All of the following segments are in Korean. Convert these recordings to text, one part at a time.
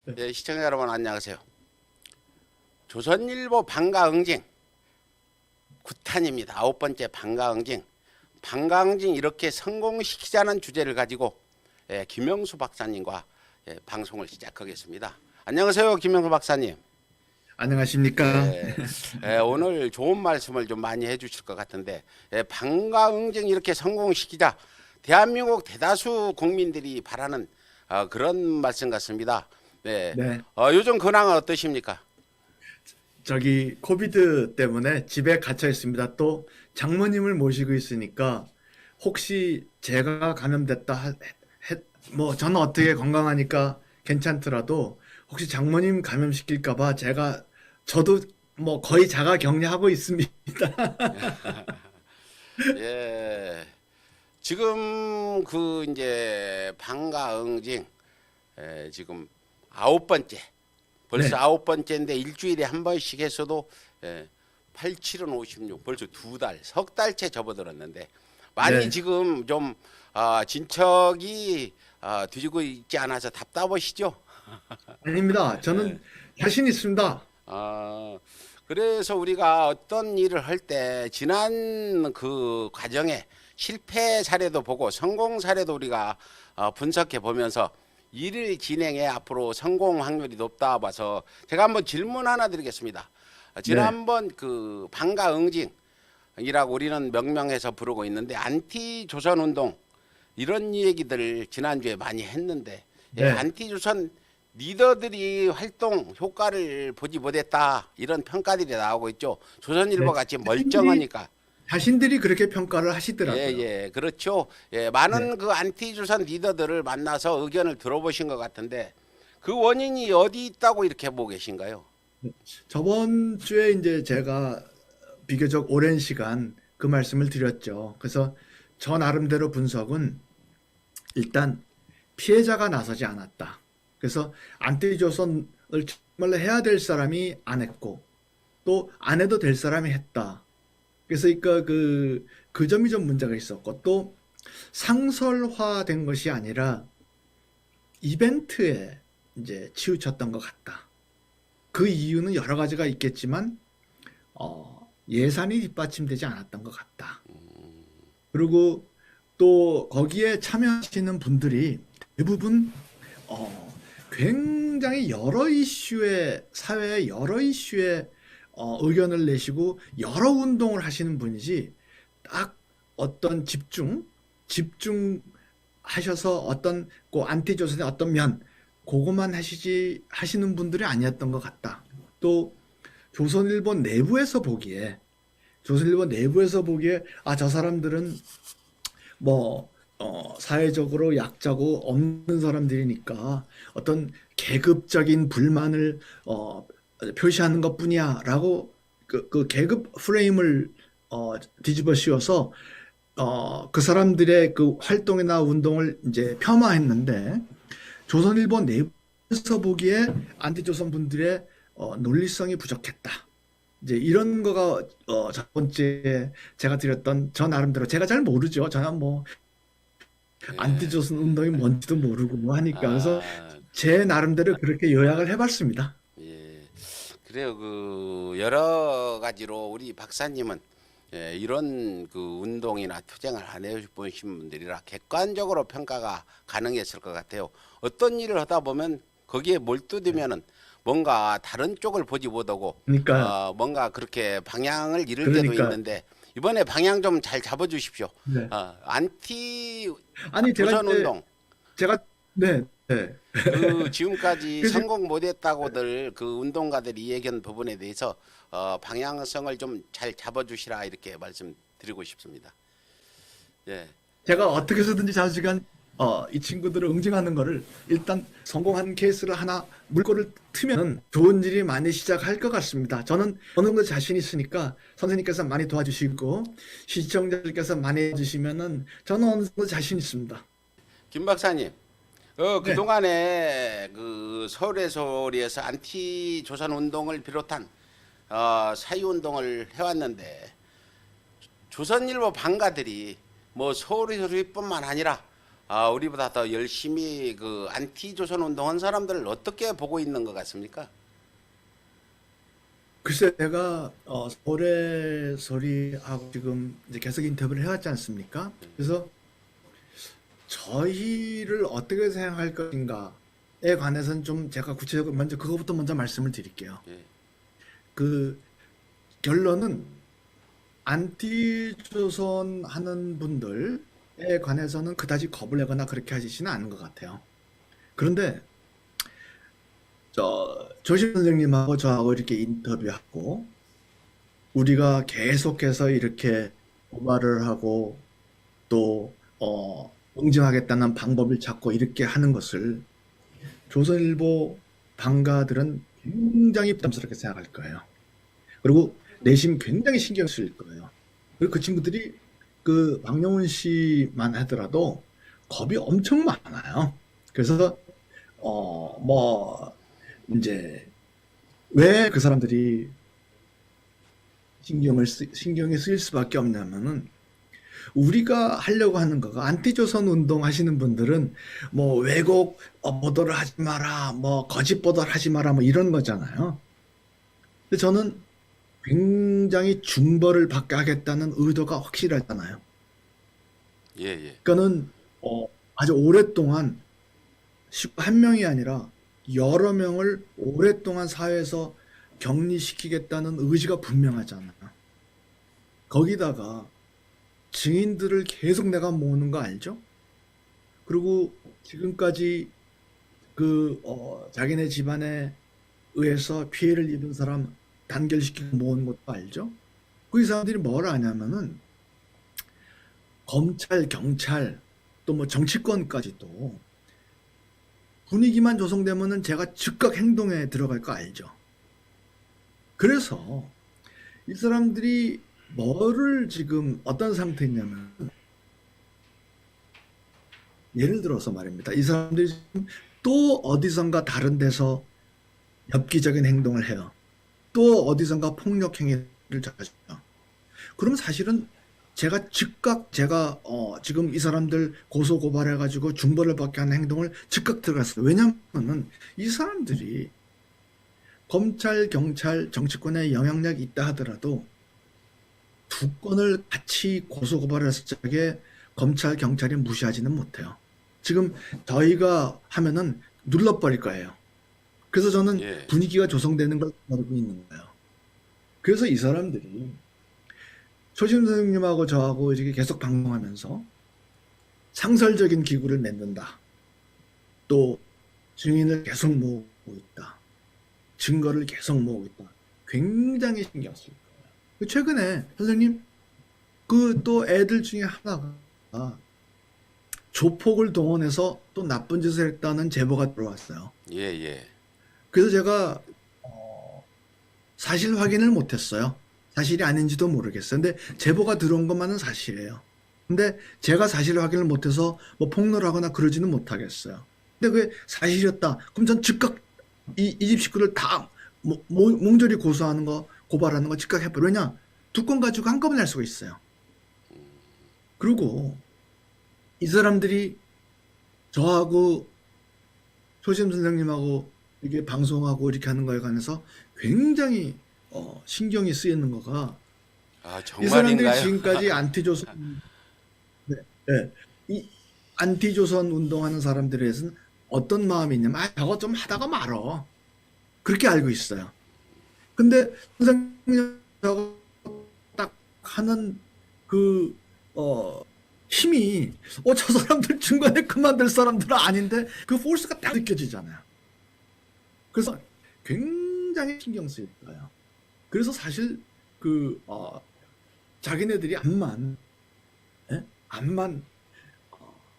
네. 예, 시청자 여러분 안녕하세요. 조선일보 방가응징 9탄입니다. 9번째 방가응징. 방가응징 이렇게 성공시키자는 주제를 가지고 김영수 박사님과 방송을 시작하겠습니다. 안녕하세요, 김영수 박사님. 안녕하십니까? 오늘 좋은 말씀을 좀 많이 해주실 것 같은데 방가응징 이렇게 성공시키자. 대한민국 대다수 국민들이 바라는 그런 말씀 같습니다. 네. 네. 요즘 근황은 어떠십니까? 저기 코비드 때문에 집에 갇혀 있습니다. 또 장모님을 모시고 있으니까 혹시 제가 감염됐다 뭐 저는 어떻게 건강하니까 괜찮더라도 혹시 장모님 감염시킬까 봐 저도 뭐 거의 자가 격리하고 있습니다. 예. 지금 이제 방가응징 지금 9번째. 벌써 네. 9번째인데 일주일에 한 번씩 했어도 8, 7은 56 벌써 2달, 석 달째 접어들었는데 많이 네. 지금 좀 진척이 뒤지고 있지 않아서 답답하시죠? 아닙니다. 저는 자신 있습니다. 그래서 우리가 어떤 일을 할 때 지난 그 과정에 실패 사례도 보고 성공 사례도 우리가 분석해 보면서 일을 진행해 앞으로 성공 확률이 높다 봐서 제가 한번 질문 하나 드리겠습니다. 지난번 그 방가응징이라고 우리는 명명해서 부르고 있는데 안티 조선 운동 이런 얘기들 지난주에 많이 했는데 네. 안티 조선 리더들이 활동 효과를 보지 못했다 이런 평가들이 나오고 있죠. 조선일보 네. 같이 멀쩡하니까. 자신들이 그렇게 평가를 하시더라고요. 그렇죠. 많은 네. 그 안티조선 리더들을 만나서 의견을 들어보신 것 같은데 그 원인이 어디 있다고 이렇게 보고 계신가요? 저번 주에 이제 제가 비교적 오랜 시간 그 말씀을 드렸죠. 그래서 저 나름대로 분석은 일단 피해자가 나서지 않았다. 그래서 안티조선을 정말로 해야 될 사람이 안 했고 또 안 해도 될 사람이 했다. 그래서 그 점이 좀 문제가 있었고 또 상설화된 것이 아니라 이벤트에 이제 치우쳤던 것 같다. 그 이유는 여러 가지가 있겠지만 예산이 뒷받침되지 않았던 것 같다. 그리고 또 거기에 참여하시는 분들이 대부분 굉장히 사회의 여러 이슈에 의견을 내시고 여러 운동을 하시는 분이지 딱 어떤 집중하셔서 어떤 그 안티조선의 어떤 면 그것만 하시는 분들이 아니었던 것 같다. 또 조선일보 내부에서 보기에 저 사람들은 뭐 사회적으로 약자고 없는 사람들이니까 어떤 계급적인 불만을 표시하는 것뿐이야라고 그 계급 프레임을 뒤집어 씌워서 그 사람들의 그 활동이나 운동을 이제 폄하했는데 조선일보 내부에서 보기에 안티조선 분들의 논리성이 부족했다. 이제 이런 거가 첫 번째 제가 드렸던 저 나름대로 제가 잘 모르죠. 저는 뭐 안티조선 운동이 뭔지도 모르고 하니까 그래서 아, 제 나름대로 그렇게 요약을 해봤습니다. 예. 그래요. 그 여러 가지로 우리 박사님은 이런 그 운동이나 투쟁을 안 해보신 분들이라 객관적으로 평가가 가능했을 것 같아요. 어떤 일을 하다 보면 거기에 몰두되면은 뭔가 다른 쪽을 보지 못하고 그러니까 뭔가 그렇게 방향을 잃을 때도 그러니까 있는데 이번에 방향 좀 잘 잡아주십시오. 네. 안티 아니 조선 운동 제가 네, 네. 그 지금까지 그래서 성공 못했다고들 그 운동가들이 얘기한 부분에 대해서 방향성을 좀 잘 잡아주시라 이렇게 말씀드리고 싶습니다. 예, 제가 어떻게 해서든지 자식은 이 친구들을 응징하는 거를 일단 성공한 케이스를 하나 물꼬를 트면 좋은 일이 많이 시작할 것 같습니다. 저는 어느 정도 자신 있으니까 선생님께서 많이 도와주시고 시청자들께서 많이 해주시면은 저는 어느 정도 자신 있습니다. 김 박사님, 네, 그동안에 그 서울의 소리에서 안티 조선 운동을 비롯한 사회 운동을 해왔는데 조선일보 방가들이 뭐 서울의 소리뿐만 아니라 우리보다 더 열심히 그 안티조선 운동한 사람들을 어떻게 보고 있는 것 같습니까? 글쎄, 제가 서울의 소리하고 지금 이제 계속 인터뷰를 해왔지 않습니까? 그래서 저희를 어떻게 생각할 것인가에 관해서는 좀 제가 구체적으로 먼저 그거부터 먼저 말씀을 드릴게요. 예. 그 결론은 안티조선 하는 분들에 관해서는 그다지 겁을 내거나 그렇게 하시지는 않은 것 같아요. 그런데 조심 선생님하고 저하고 이렇게 인터뷰하고 우리가 계속해서 이렇게 고발을 하고 또 응징하겠다는 방법을 찾고 이렇게 하는 것을 조선일보 방가들은 굉장히 부담스럽게 생각할 거예요. 그리고 내심 굉장히 신경 쓰일 거예요. 그리고 그 친구들이 그 박영훈 씨만 하더라도 겁이 엄청 많아요. 그래서 뭐 이제 왜 그 사람들이 신경이 쓰일 수밖에 없냐면은 우리가 하려고 하는 거가 안티조선 운동 하시는 분들은 뭐 왜곡 보도를 하지 마라, 뭐 거짓 보도를 하지 마라, 뭐 이런 거잖아요. 근데 저는 굉장히 중벌을 받게 하겠다는 의도가 확실하잖아요. 예, 예. 그러니까는 아주 오랫동안 한 명이 아니라 여러 명을 오랫동안 사회에서 격리시키겠다는 의지가 분명하잖아요. 거기다가 증인들을 계속 내가 모으는 거 알죠? 그리고 지금까지 자기네 집안에 의해서 피해를 입은 사람 단결시키고 모으는 것도 알죠? 그 이 사람들이 뭘 아냐면은 검찰, 경찰, 또 뭐 정치권까지도 분위기만 조성되면은 제가 즉각 행동에 들어갈 거 알죠? 그래서 이 사람들이 뭐를 지금 어떤 상태냐면 예를 들어서 말입니다. 이 사람들이 지금 또 어디선가 다른 데서 엽기적인 행동을 해요. 또 어디선가 폭력 행위를 저지르죠. 그럼 사실은 제가 즉각 지금 이 사람들 고소 고발해가지고 중벌을 받게 하는 행동을 즉각 들어갔어요. 왜냐하면은 이 사람들이 검찰, 경찰, 정치권에 영향력이 있다 하더라도 두 건을 같이 고소 고발을 했을 적에 검찰, 경찰이 무시하지는 못해요. 지금 저희가 하면은 눌러버릴 거예요. 그래서 저는 예. 분위기가 조성되는 걸 기다리고 있는 거예요. 그래서 이 사람들이 초심 선생님하고 저하고 이렇게 계속 방송하면서 상설적인 기구를 맺는다. 또 증인을 계속 모으고 있다. 증거를 계속 모으고 있다. 굉장히 신경 쓸 거예요. 최근에 선생님 그 또 애들 중에 하나가 조폭을 동원해서 또 나쁜 짓을 했다는 제보가 들어왔어요. 예, 예. 그래서 제가 사실 확인을 못했어요. 사실이 아닌지도 모르겠어요. 근데 제보가 들어온 것만은 사실이에요. 근데 제가 사실 확인을 못해서 뭐 폭로를 하거나 그러지는 못하겠어요. 근데 그게 사실이었다. 그럼 전 즉각 이 집 식구를 다 몽졸이 고소하는 거, 고발하는 거 즉각 해버려. 왜냐? 두 건 가지고 한꺼번에 할 수가 있어요. 그리고 이 사람들이 저하고 초심 선생님하고 이게 방송하고 이렇게 하는 거에 관해서 굉장히 신경이 쓰이는 거가 이 사람들이 정말인가요? 지금까지 안티조선 네, 네. 이 안티조선 운동하는 사람들에 대해서는 어떤 마음이 있냐면 저거 좀 하다가 말어 그렇게 알고 있어요. 근데 선생님 저거 딱 하는 그 힘이 저 사람들 중간에 그만둘 사람들은 아닌데 그 포스가 딱 느껴지잖아요. 그래서 굉장히 신경 쓰일 거예요. 그래서 사실 자기네들이 암만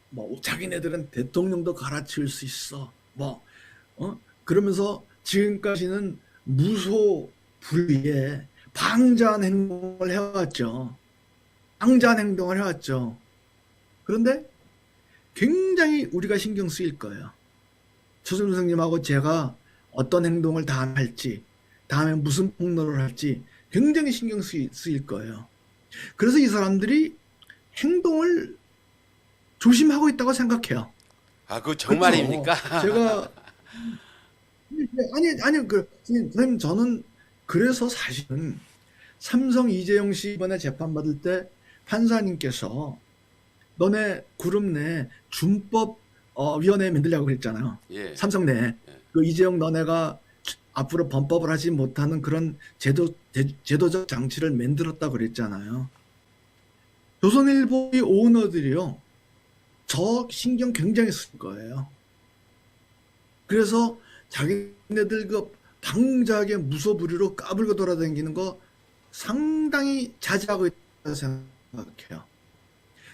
뭐 자기네들은 대통령도 갈아치울 수 있어 그러면서 지금까지는 무소불위의 방자한 행동을 해왔죠. 방자한 행동을 해왔죠. 그런데 굉장히 우리가 신경 쓰일 거예요. 초선 선생님하고 제가 어떤 행동을 다음에 할지, 다음에 무슨 폭로를 할지 굉장히 신경 쓰일 거예요. 그래서 이 사람들이 행동을 조심하고 있다고 생각해요. 아, 그 그렇죠. 정말입니까? 제가 아니 그 선생님 저는 그래서 사실은 삼성 이재용 씨 이번에 재판 받을 때 판사님께서 너네 그룹 내 준법 위원회에 만들려고 그랬잖아요. 예. 삼성 내 그 이재용 너네가 앞으로 범법을 하지 못하는 그런 제도적 장치를 만들었다고 그랬잖아요. 조선일보의 오너들이요. 저 신경 굉장히 쓸 거예요. 그래서 자기네들 그 방자하게 무소불위로 까불고 돌아다니는 거 상당히 자제하고 있다고 생각해요.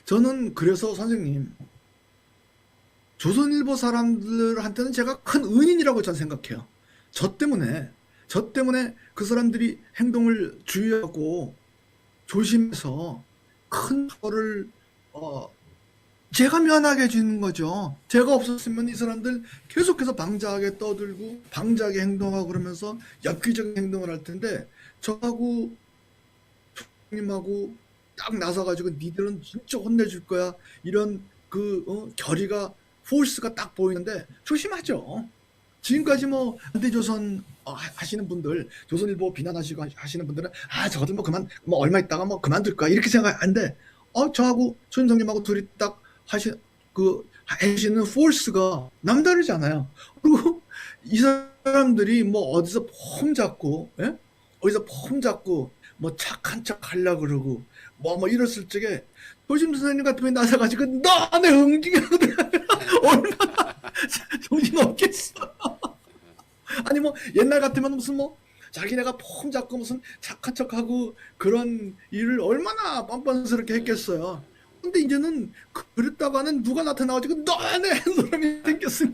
저는 그래서 선생님, 조선일보 사람들한테는 제가 큰 은인이라고 저는 생각해요. 저 때문에 그 사람들이 행동을 주의하고 조심해서 큰 거를 제가 면하게 해주는 거죠. 제가 없었으면 이 사람들 계속해서 방자하게 떠들고 방자하게 행동하고 그러면서 엽기적인 행동을 할 텐데 저하고 총님하고 딱 나서가지고 니들은 진짜 혼내줄 거야 이런 결의가 포스가 딱 보이는데 조심하죠. 지금까지 뭐 안대조선 하시는 분들, 조선일보 비난하시고 하시는 분들은 저들 뭐 그만 뭐 얼마 있다가 뭐 그만둘 거야 이렇게 생각하는데 저하고 손정님하고 둘이 딱 해주시는 포스가 남다르잖아요. 그리고 이 사람들이 뭐 어디서 폼 잡고, 예? 어디서 폼 잡고, 뭐 착한 척 하려고 그러고, 뭐 이랬을 적에, 도심 선생님 같은 분이 나서가지고, 너네 응징하거든. 얼마나 정신 없겠어. 아니, 뭐, 옛날 같으면 무슨 뭐, 자기네가 폼 잡고 무슨 착한 척 하고 그런 일을 얼마나 뻔뻔스럽게 했겠어요. 근데 이제는 그랬다가는 누가 나타나가지고 너네 사람이 생겼으니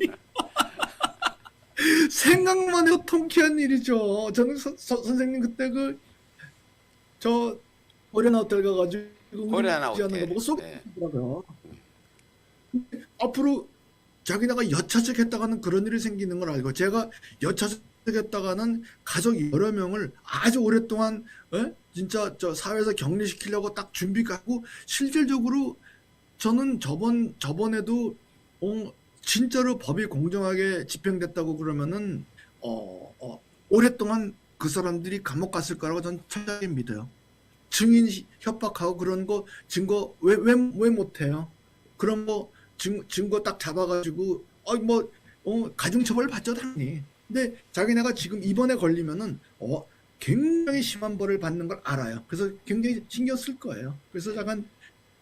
생각만 해도 통쾌한 일이죠. 저는 선생님 그때 저 코리안 호텔 가가지고 코리안 하는 거 호텔. 보고 네. 쏙더라고요. 앞으로 자기네가 여차적했다가는 그런 일이 생기는 걸 알고 제가 여차적했다가는 가족 여러 명을 아주 오랫동안 진짜 저 사회에서 격리시키려고 딱 준비하고 실질적으로 저는 저번에도 진짜로 법이 공정하게 집행됐다고 그러면은 오랫동안 그 사람들이 감옥 갔을 거라고 저는 철저히 믿어요. 증인 협박하고 그런 거 증거 왜 못해요? 그런 거 증거 딱 잡아가지고 가중처벌 받죠 당연히. 근데 자기네가 지금 이번에 걸리면은 굉장히 심한 벌을 받는 걸 알아요. 그래서 굉장히 신경 쓸 거예요. 그래서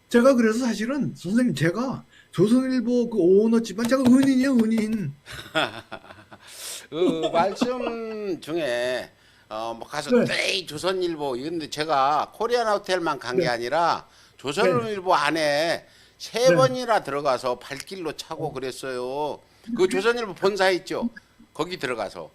제가 그래서 사실은 선생님 제가 조선일보 그 오너 집안 제가 은인이에요 은인. 그 말씀 중에 뭐 가서 네. 떼이 조선일보 이런데 제가 코리안 호텔만 간 게 네. 아니라 조선일보 안에 세 네. 번이나 들어가서 발길로 차고 그랬어요. 그 조선일보 본사 있죠? 거기 들어가서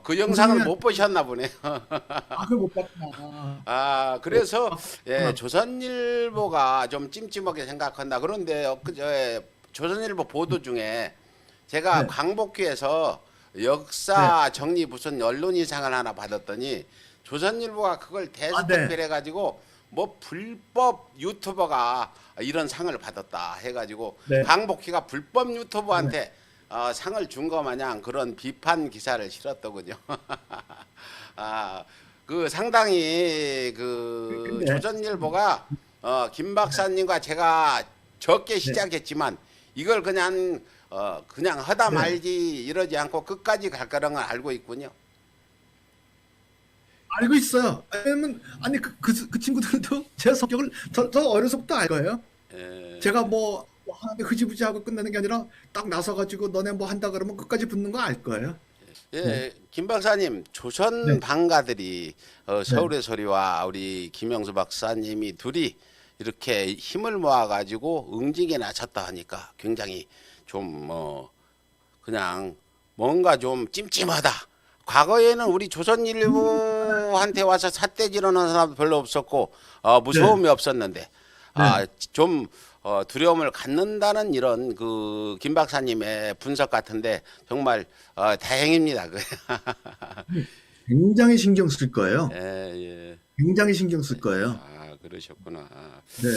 그 영상을 못 보셨나 보네. 그걸 못 봤구나. 그래서 예, 조선일보가 좀 찜찜하게 생각한다. 그런데 엊그제 조선일보 보도 중에 제가 네. 광복회에서 역사 정리 무슨 언론인상을 하나 받았더니 조선일보가 그걸 대스톱을 해가지고 뭐 불법 유튜버가 이런 상을 받았다 해가지고 네. 광복회가 불법 유튜버한테 상을 준 거 마냥 그런 비판 기사를 실었더군요. 그 상당히 그 근데 조선일보가 김 박사님과 제가 적게 시작했지만 이걸 그냥 하다 말지 이러지 않고 끝까지 갈 거라는 걸 알고 있군요. 알고 있어요. 왜냐면 그 친구들도 제 성격을 저 어려서부터 알 거예요. 제가 뭐 하는데 흐지부지 하고 끝내는 게 아니라 딱 나서가지고 너네 뭐 한다 그러면 끝까지 붙는 거 알 거예요. 예, 김 박사님, 조선 방가들이 서울의 소리와 우리 김영수 박사님이 둘이 이렇게 힘을 모아가지고 응징에 나섰다 하니까 굉장히 좀 그냥 뭔가 좀 찜찜하다. 과거에는 우리 조선일보한테 와서 삿대질하는 사람도 별로 없었고 무서움이 없었는데 좀 두려움을 갖는다는 이런 그 김 박사님의 분석 같은데 정말 다행입니다. 굉장히 신경 쓸 거예요. 예. 굉장히 신경 쓸 거예요. 그러셨구나. 네.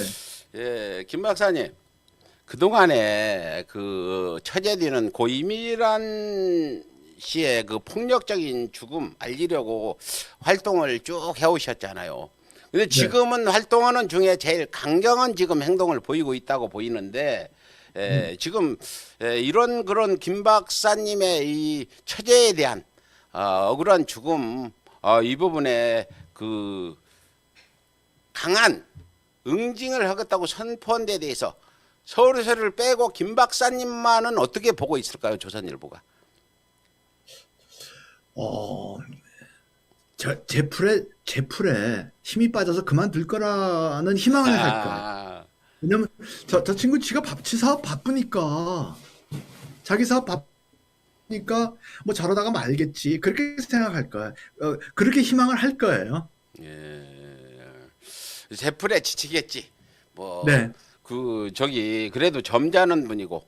예, 김 박사님. 그동안에 그 처제되는 고이미란 씨의 그 폭력적인 죽음 알리려고 활동을 쭉 해오셨잖아요. 근데 네. 지금은 활동하는 중에 제일 강경한 지금 행동을 보이고 있다고 보이는데, 지금 이런 그런 김 박사님의 이 처제에 대한 억울한 죽음, 이 부분에 그 강한 응징을 하겠다고 선포한 데 대해서 서울에서를 빼고 김 박사님만은 어떻게 보고 있을까요, 조선일보가? 어, 제풀에 힘이 빠져서 그만둘 거라는 희망을 할 거예요. 아, 왜냐면 저 친구 지 사업 바쁘니까 자기 사업 바쁘니까 뭐 저러다가 말겠지 그렇게 생각할 거예요. 그렇게 희망을 할 거예요. 예. 제풀에 지치겠지. 뭐, 네, 저기, 그래도 점잖은 분이고,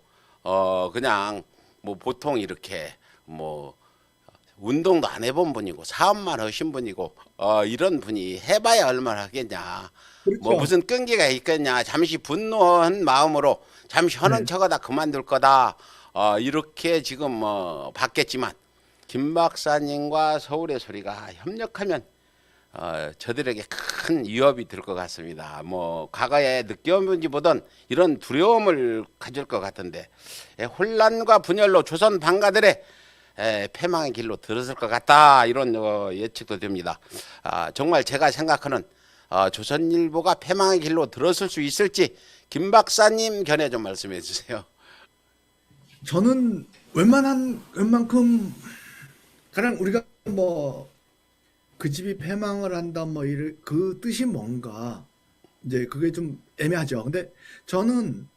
그냥, 뭐, 보통 이렇게, 뭐, 운동도 안 해본 분이고, 사업만 하신 분이고, 이런 분이 해봐야 얼마나 하겠냐. 뭐, 그렇죠. 무슨 끈기가 있겠냐. 잠시 분노한 마음으로, 잠시 하는 네. 척하다 그만둘 거다. 이렇게 지금, 봤겠지만, 김 박사님과 서울의 소리가 협력하면 저들에게 큰 위협이 될 것 같습니다. 뭐 과거에 느껴본지보단 이런 두려움을 가질 것 같은데 혼란과 분열로 조선 방가들의 패망의 길로 들어설 것 같다 이런 예측도 됩니다. 정말 제가 생각하는 조선일보가 패망의 길로 들어설 수 있을지 김 박사님 견해 좀 말씀해 주세요. 저는 웬만큼 가령 우리가 뭐 그 집이 패망을 한다 뭐 이를 그 뜻이 뭔가 이제 그게 좀 애매하죠. 근데 저는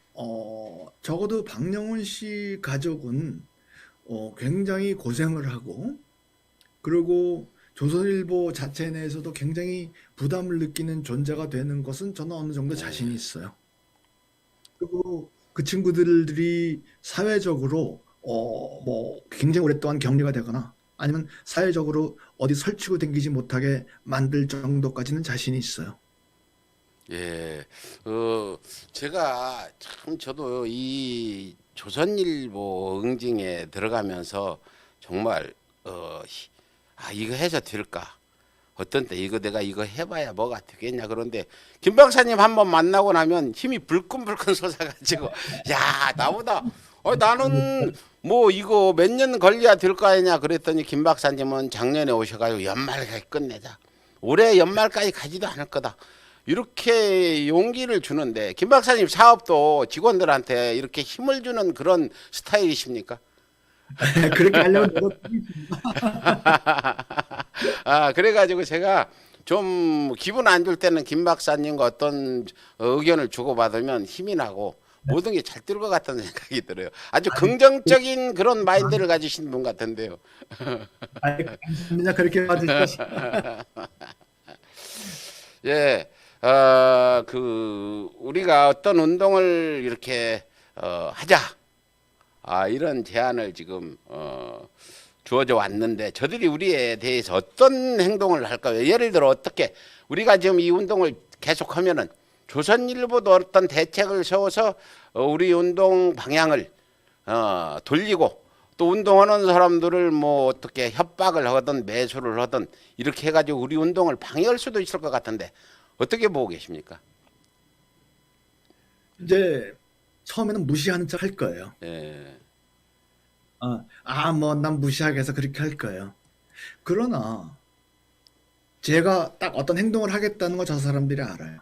적어도 박영훈 씨 가족은 굉장히 고생을 하고 그리고 조선일보 자체 내에서도 굉장히 부담을 느끼는 존재가 되는 것은 저는 어느 정도 자신이 있어요. 그리고 그 친구들이 사회적으로 뭐 굉장히 오랫동안 격리가 되거나 아니면 사회적으로 어디 설치고 댕기지 못하게 만들 정도까지는 자신이 있어요. 예, 제가 참 저도 이 조선일보 응징에 들어가면서 정말, 이거 해서 될까? 어떤 때 이거 내가 이거 해봐야 뭐가 되겠냐. 그런데 김 박사님 한번 만나고 나면 힘이 불끈불끈 솟아가지고, 야, 나보다, 나는 뭐 이거 몇 년 걸려야 될 거 아니냐. 그랬더니 김 박사님은 작년에 오셔가지고 연말까지 끝내자. 올해 연말까지 가지도 않을 거다. 이렇게 용기를 주는데 김 박사님 사업도 직원들한테 이렇게 힘을 주는 그런 스타일이십니까? 그렇게 하려면 노력. 그래가지고 제가 좀 기분 안 좋을 때는 김 박사님과 어떤 의견을 주고받으면 힘이 나고 모든 게 잘 될 것 같다는 생각이 들어요. 아주 긍정적인 그런 마인드를 가지신 분 같은데요. 감사합니다. 그렇게 봐주셔서. 예, 우리가 어떤 운동을 이렇게, 하자. 이런 제안을 지금, 주어져 왔는데 저들이 우리에 대해서 어떤 행동을 할까요? 예를 들어 어떻게 우리가 지금 이 운동을 계속하면은 조선일보도 어떤 대책을 세워서 우리 운동 방향을 돌리고 또 운동하는 사람들을 뭐 어떻게 협박을 하든 매수를 하든 이렇게 해가지고 우리 운동을 방해할 수도 있을 것 같은데 어떻게 보고 계십니까? 이제 처음에는 무시하는 척 할 거예요. 예, 뭐 난 무시하게 해서 그렇게 할 거예요. 그러나 제가 딱 어떤 행동을 하겠다는 거 저 사람들이 알아요.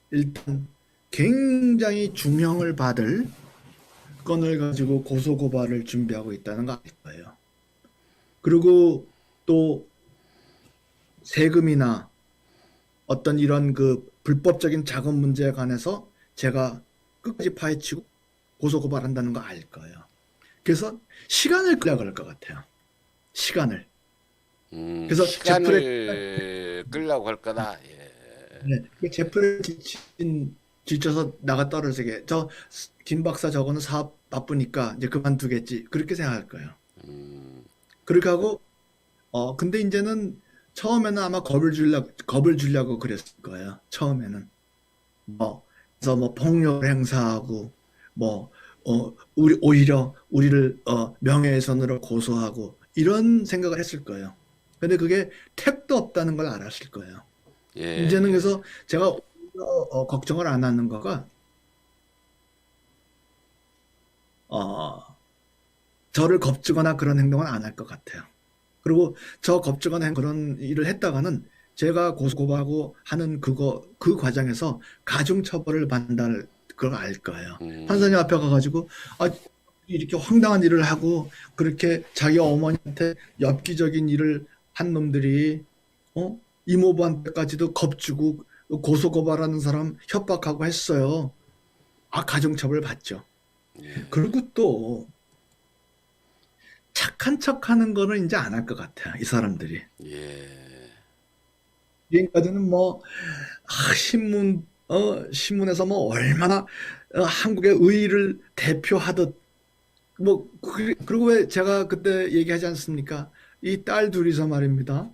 일단 굉장히 중형을 받을 건을 가지고 고소고발을 준비하고 있다는 거 알 거예요. 그리고 또 세금이나 어떤 이런 그 불법적인 자금 문제에 관해서 제가 끝까지 파헤치고 고소고발한다는 거 알 거예요. 그래서 시간을 끌려고 할 것 같아요. 시간을. 그래서 시간을 끌려고 할 거다. 예. 제풀에 지쳐서 나가 떨어지게 김 박사 저거는 사업 바쁘니까 이제 그만두겠지 그렇게 생각할 거예요. 그렇게 하고 근데 이제는 처음에는 아마 겁을 주려고 그랬을 거예요. 처음에는 그래서 뭐 폭력 행사하고 뭐 오히려 우리를 명예훼손으로 고소하고 이런 생각을 했을 거예요. 근데 그게 택도 없다는 걸 알았을 거예요. 예. 이제는 그래서 제가 걱정을 안 하는 거가 저를 겁주거나 그런 행동은 안 할 것 같아요. 그리고 저 겁주거나 그런 일을 했다가는 제가 고소고발하고 하는 그 과정에서 가중처벌을 받는다는 걸 알 거예요. 판사님 앞에 가가지고 이렇게 황당한 일을 하고 그렇게 자기 어머니한테 엽기적인 일을 한 놈들이 이모부한테까지도 겁주고 고소고발하는 사람 협박하고 했어요. 가중처벌 받죠. 그리고 또 착한 척하는 거는 이제 안 할 것 같아요. 이 사람들이. 예. 지금까지는 뭐 신문에서 뭐 얼마나 한국의 의의를 대표하듯 뭐 그리고 왜 제가 그때 얘기하지 않습니까? 이 딸 둘이서 말입니다.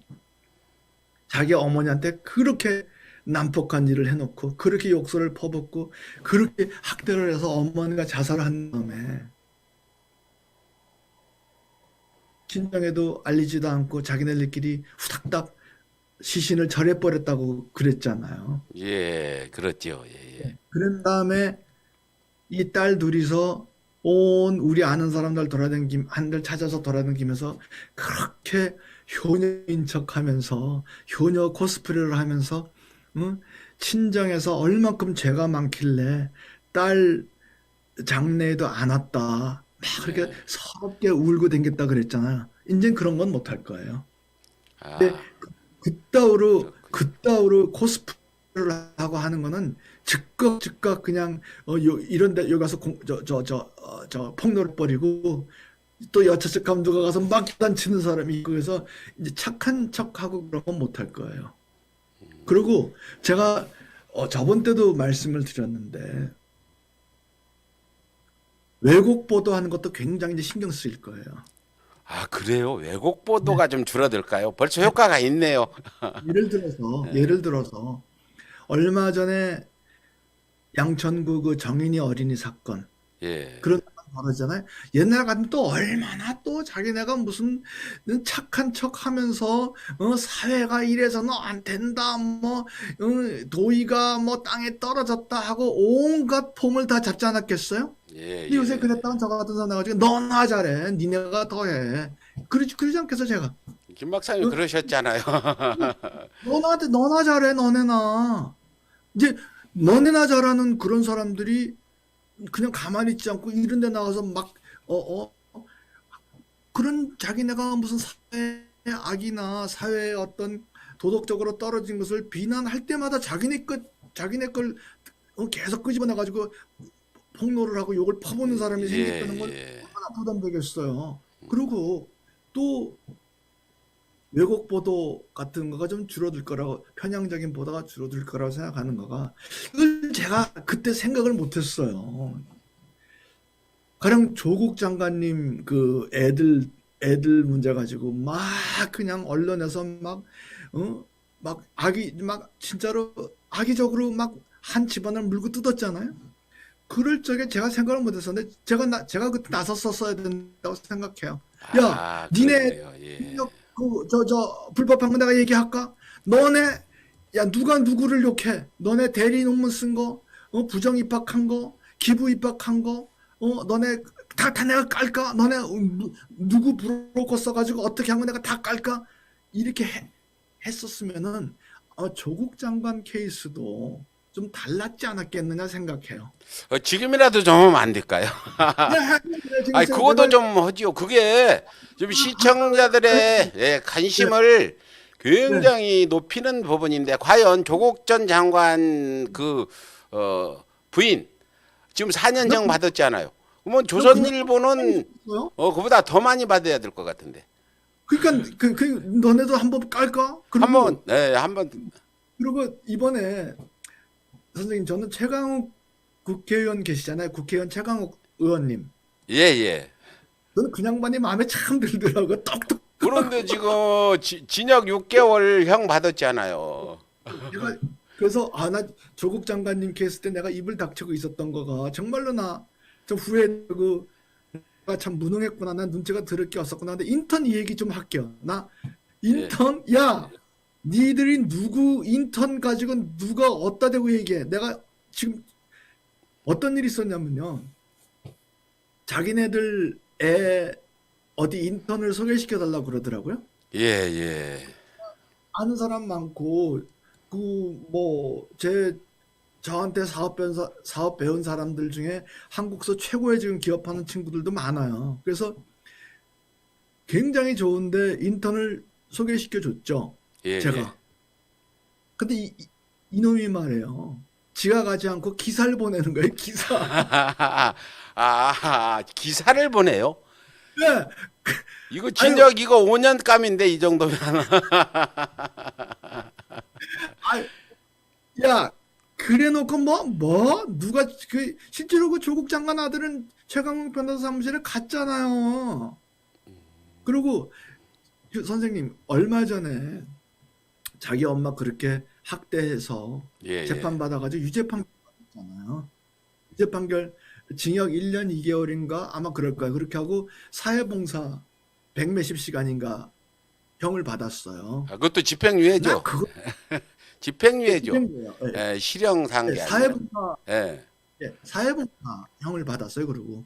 자기 어머니한테 그렇게 난폭한 일을 해놓고 그렇게 욕설을 퍼붓고 그렇게 학대를 해서 어머니가 자살한 다음에 친정에도 알리지도 않고 자기네들끼리 후닥닥 시신을 절해버렸다고 그랬잖아요. 예, 그렇죠. 예, 예. 그런 다음에 이 딸 둘이서 온 우리 아는 사람들 한들 찾아서 돌아다니면서 그렇게 효녀인 척하면서 효녀 코스프레를 하면서 친정에서 얼만큼 죄가 많길래 딸 장례에도 안 왔다. 막 그렇게 서럽게 울고 댕겼다 그랬잖아요. 이젠 그런 건 못할 거예요. 근데 그따위로 코스프레를 하고 하는 거는 즉각 그냥 이런데 여기 가서 폭로를 버리고 또 여차적 감독가 가서 막 단치는 사람이 있고 그래서 이제 착한 척하고 그런 건 못할 거예요. 그리고 제가 저번 때도 말씀을 드렸는데 왜곡 보도하는 것도 굉장히 이제 신경 쓰일 거예요. 그래요? 왜곡 보도가 좀 줄어들까요? 벌써 효과가 있네요. 예를 들어서 얼마 전에 양천구 그 정인이 어린이 사건 예. 그런 말하잖아요. 옛날 같으면 또 얼마나 또 자기네가 무슨 착한 척 하면서 사회가 이래서는 안 된다 뭐 도의가 뭐 땅에 떨어졌다 하고 온갖 폼을 다 잡지 않았겠어요? 예, 근데 요새 예. 그랬다가 저 같은 사람 나가지고 너나 잘해 니네가 더해 그러지 않겠어 제가 김 박사님 그러셨잖아요. 너나 잘해 너네나 이제 너네나 잘하는 그런 사람들이 그냥 가만히 있지 않고 이런 데 나가서 막 그런 자기네가 무슨 사회의 악이나 사회의 어떤 도덕적으로 떨어진 것을 비난할 때마다 자기네 걸 계속 끄집어내 가지고 폭로를 하고 욕을 퍼붓는 사람이 생겼다는 건 얼마나 부담되겠어요. 그리고 또 왜곡 보도 같은 거가 좀 줄어들 거라고 편향적인 보도가 줄어들 거라고 생각하는 거가 이걸 제가 그때 생각을 못했어요. 가령 조국 장관님 그 애들 문제 가지고 막 그냥 언론에서 막 진짜로 악의적으로 막 한 집안을 물고 뜯었잖아요. 그럴 적에 제가 생각을 못했었는데 제가 그때 나섰었어야 된다고 생각해요. 야, 니네 그러네요. 예. 불법한 거 내가 얘기할까? 누가 누구를 욕해? 너네 대리 논문 쓴 거, 부정 입학한 거, 기부 입학한 거, 너네 다 내가 깔까? 너네 누구 브로커 써가지고 어떻게 한 거 내가 다 깔까? 이렇게 했었으면은 조국 장관 케이스도 좀 달랐지 않았겠느냐 생각해요. 지금이라도 좀 하면 안 될까요? 아니, 그것도 좀 하지요. 그게 좀 시청자들의 관심을 굉장히 높이는 부분인데, 과연 조국 전 장관 부인, 지금 4년형 받았잖아요. 그러면 조선일보는 그보다 더 많이 받아야 될 것 같은데. 그러니까 너네도 한번 깔까? 한번. 그리고 이번에 선생님 저는 최강욱 국회의원 계시잖아요. 국회의원 최강욱 의원님. 예. 저는 그 양반이 마음에 참 들더라고요. 똑똑. 그런데 지금 징역 6개월형 받았잖아요. 그래서 나 조국 장관님 케이스 때 내가 입을 닥치고 있었던 거가 정말로 나 좀 후회되고 내가 참 무능했구나. 난 눈치가 들을 게 없었구나. 근데 인턴 이 얘기 좀 할게요. 나 예. 인턴 야 니들이 누구 인턴 가지고 누가 어디다 대고 얘기해. 내가 지금 어떤 일이 있었냐면요. 자기네들 애 어디 인턴을 소개시켜 달라고 그러더라고요. 예, 예. 아는 사람 많고 그 뭐 저한테 사업 배운 사람들 중에 한국서 최고의 지금 기업하는 친구들도 많아요. 그래서 굉장히 좋은데 인턴을 소개시켜 줬죠. 예, 예. 제가. 근데 이놈이 말이에요. 지가 가지 않고 기사를 보내는 거예요. 기사. 기사를 보내요? 네. 이거 아유, 진작 이거 5년 감인데 이 정도면. 아, 야, 그래놓고 누가 실제로 그 조국 장관 아들은 최강욱 변호사 사무실에 갔잖아요. 그리고 선생님 얼마 전에 자기 엄마 그렇게 학대해서 예, 재판 받아가지고 유죄 판결 받았잖아요. 유죄 판결 징역 1년 2개월인가 아마 그럴 거예요. 그렇게 하고 사회봉사 100몇십 시간인가 형을 받았어요. 그것도 집행유예죠. 나 그거 집행유예죠. 실행이에요. 예. 실형 산 예, 게 아니라. 사회봉사 예. 사회봉사 형을 받았어요. 그리고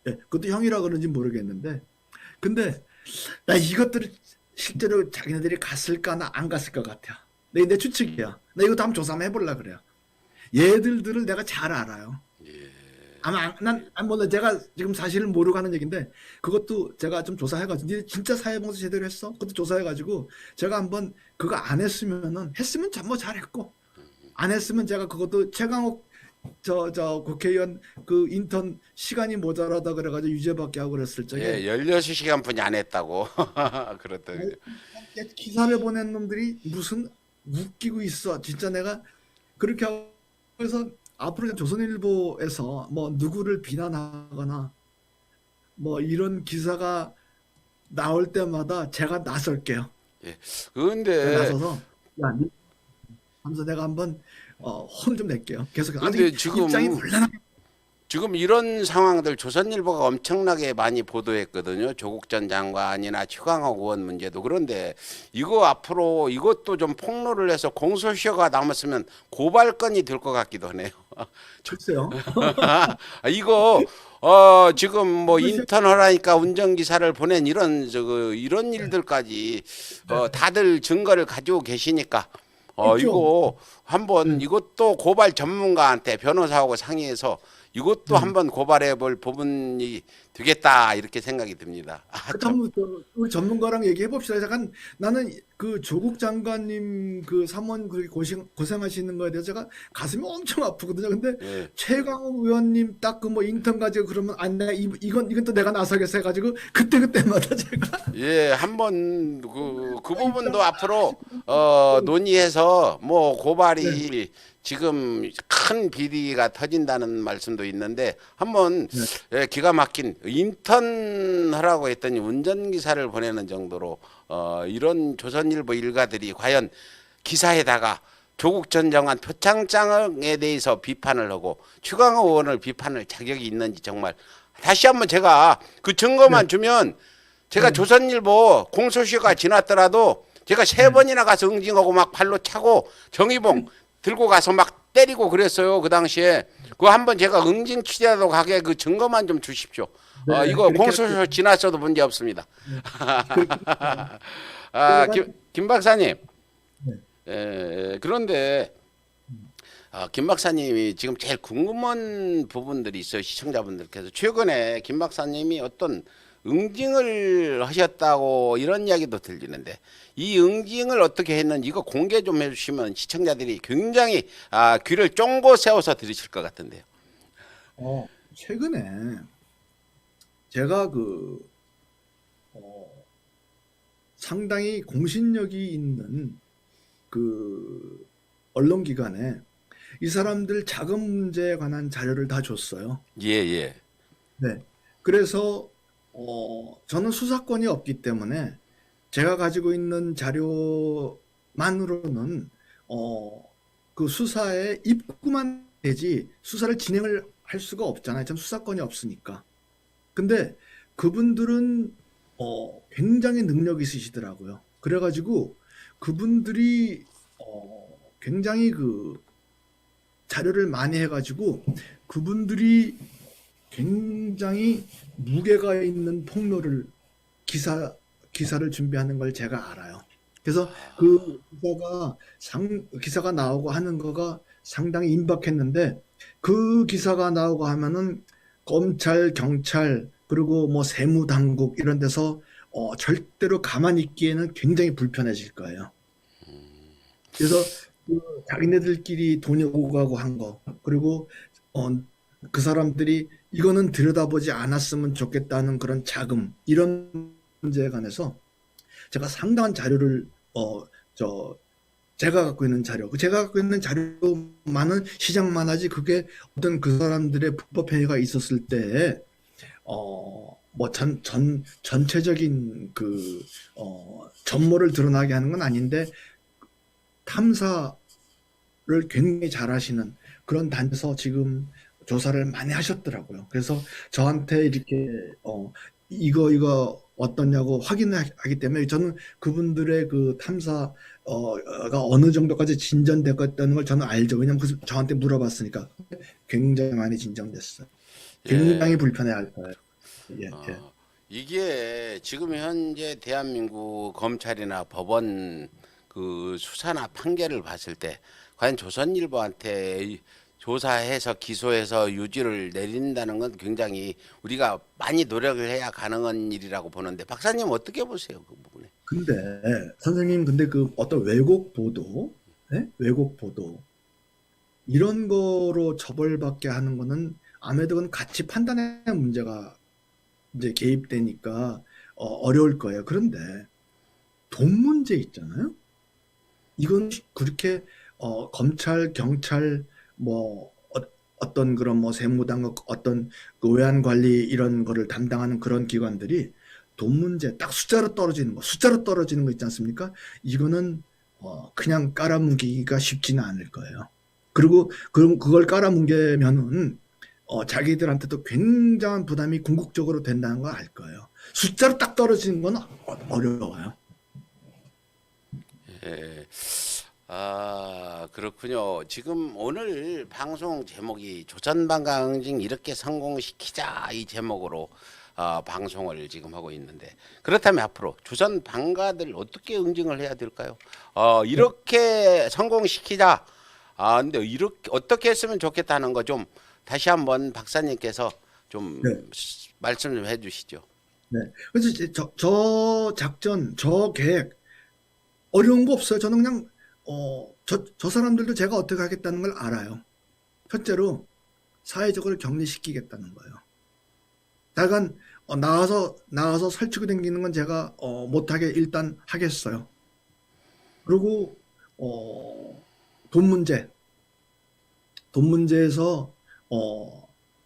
그것도 형이라 그런지 모르겠는데, 근데 나 이것들을 실제로 자기네들이 갔을까나 안 갔을 것 같아. 내 추측이야. 나 이것도 한번 조사 한번 해보려 그래요. 얘들을 내가 잘 알아요. 아마 몰라. 제가 지금 사실을 모르고 하는 얘기인데 그것도 제가 좀 조사해가지고 니 진짜 사회봉사 제대로 했어? 그것도 조사해가지고 제가 한번 그거 안 했으면 뭐 잘했고 안 했으면 제가 그것도 최강욱 저 국회의원 그 인턴 시간이 모자라다 그래가지고 유죄받게 하고 그랬을 적에 예, 16시간 분이 안 했다고. 그렇더군요. 기사를 보낸 놈들이 무슨 웃기고 있어. 진짜 내가 그렇게 하고 해서 앞으로 조선일보에서 뭐 누구를 비난하거나 뭐 이런 기사가 나올 때마다 제가 나설게요. 제가 그런데 나서서 야, 하면서 내가 한번 혼을 좀 낼게요. 계속 근데 아직 지금 입장이 곤란하게. 지금 이런 상황들 조선일보가 엄청나게 많이 보도했거든요. 조국 전 장관이나 최강욱 의원 문제도. 그런데 이거 앞으로 이것도 좀 폭로를 해서 공소시효가 남았으면 고발건이 될 것 같기도 하네요. 글쎄요. 이거 지금 뭐 인턴 하라니까 운전기사를 보낸 이런 일들까지 다들 증거를 가지고 계시니까 있죠. 이거 한번 이것도 고발 전문가한테 변호사하고 상의해서 이것도 한번 고발해 볼 부분이 되겠다 이렇게 생각이 듭니다. 한번 우리 전문가랑 얘기해 봅시다. 잠깐 나는 그 조국 장관님 그 삼원 그렇게 고생하시는 거에 대해서 제가 가슴이 엄청 아프거든요. 근데 예. 최강욱 의원님 딱 그 뭐 인턴 가지고 그러면 안 내가 이건 또 내가 나서겠어 해가지고 그때마다 제가 예, 한번 그 부분도 앞으로 논의해서 뭐 고발이 지금 큰 비리가 터진다는 말씀도 있는데 한번 기가 막힌 인턴 하라고 했더니 운전기사를 보내는 정도로 이런 조선일보 일가들이 과연 기사에다가 조국 전 장관 표창장에 대해서 비판을 하고 최강욱 의원을 비판할 자격이 있는지 정말 다시 한번 제가 그 증거만 주면 제가 조선일보 공소시효가 지났더라도 제가 3번이나 가서 응징하고 막 발로 차고 정의봉 들고 가서 막 때리고 그랬어요. 그 당시에 그거 한번 제가 응징 취재하러 가게 그 증거만 좀 주십시오. 이거 공소시효 지났어도 문제 없습니다. 김 박사님. 그런데 김 박사님이 지금 제일 궁금한 부분들이 있어요. 시청자분들께서 최근에 김 박사님이 어떤 응징을 하셨다고 이런 이야기도 들리는데 이 응징을 어떻게 했는지 이거 공개 좀 해주시면 시청자들이 굉장히 귀를 쫑긋 세워서 들으실 것 같은데요. 최근에 제가 상당히 공신력이 있는 그 언론기관에 이 사람들 자금 문제에 관한 자료를 다 줬어요. 예. 네. 그래서 저는 수사권이 없기 때문에 제가 가지고 있는 자료만으로는 그 수사에 입구만 되지 수사를 진행을 할 수가 없잖아요. 참 수사권이 없으니까. 근데 그분들은 굉장히 능력이 있으시더라고요. 그래가지고 그분들이 굉장히 그 자료를 많이 해가지고 그분들이 굉장히 무게가 있는 폭로를 기사를 준비하는 걸 제가 알아요. 그래서 그 기사가 나오고 하는 거가 상당히 임박했는데 그 기사가 나오고 하면은 검찰, 경찰, 그리고 뭐 세무당국 이런 데서 절대로 가만히 있기에는 굉장히 불편해질 거예요. 그래서 그 자기네들끼리 돈이 오고 가고 한 거, 그리고 어, 그 사람들이 이거는 들여다보지 않았으면 좋겠다는 그런 자금, 이런 문제에 관해서 제가 상당한 자료를 어, 저 제가 갖고 있는 자료, 제가 갖고 있는 자료만은 시장만 하지 그게 어떤 그 사람들의 불법 행위가 있었을 때 뭐 전체적인 그 전모를 드러나게 하는 건 아닌데 탐사를 굉장히 잘하시는 그런 단에서 지금 조사를 많이 하셨더라고요. 그래서 저한테 이렇게 이거 어떠냐고 확인하기 때문에 저는 그분들의 그 탐사가 어느 정도까지 진전됐다는 걸 저는 알죠. 왜냐면 저한테 물어봤으니까 굉장히 많이 진정됐어요. 굉장히 예. 불편해할 거예요. 예, 예. 이게 지금 현재 대한민국 검찰이나 법원 그 수사나 판결을 봤을 때 과연 조선일보한테 조사해서 기소해서 유죄를 내린다는 건 굉장히 우리가 많이 노력을 해야 가능한 일이라고 보는데 박사님 어떻게 보세요 그 부분에? 근데 선생님, 근데 그 어떤 왜곡 보도, 예? 왜곡 보도 이런 거로 처벌받게 하는 거는 아무래도 그건 가치 판단의 문제가 이제 개입되니까 어려울 거예요. 그런데 돈 문제 있잖아요. 이건 그렇게 검찰, 경찰, 뭐 어떤 그런 뭐 세무당국, 어떤 그 외환 관리 이런 거를 담당하는 그런 기관들이 돈 문제 딱 숫자로 떨어지는 거 있지 않습니까? 이거는 그냥 깔아뭉개기가 쉽지는 않을 거예요. 그리고 그걸 깔아뭉개면은 자기들한테도 굉장한 부담이 궁극적으로 된다는 걸 알 거예요. 숫자로 딱 떨어지는 건 어려워요. 예. 그렇군요. 지금 오늘 방송 제목이 조선반가 응징 이렇게 성공시키자 이 제목으로 방송을 지금 하고 있는데 그렇다면 앞으로 조선 방가들 어떻게 응징을 해야 될까요? 이렇게 성공시키자. 근데 이렇게 어떻게 했으면 좋겠다는 거 좀 다시 한번 박사님께서 좀 네. 말씀 좀 해주시죠. 네. 그래서 저 작전, 저 계획 어려운 거 없어요. 저는 그냥 저 사람들도 제가 어떻게 하겠다는 걸 알아요. 첫째로 사회적으로 격리시키겠다는 거예요. 다간 나와서 설치고 다니는 건 제가 못하게 일단 하겠어요. 그리고 돈 문제, 돈 문제에서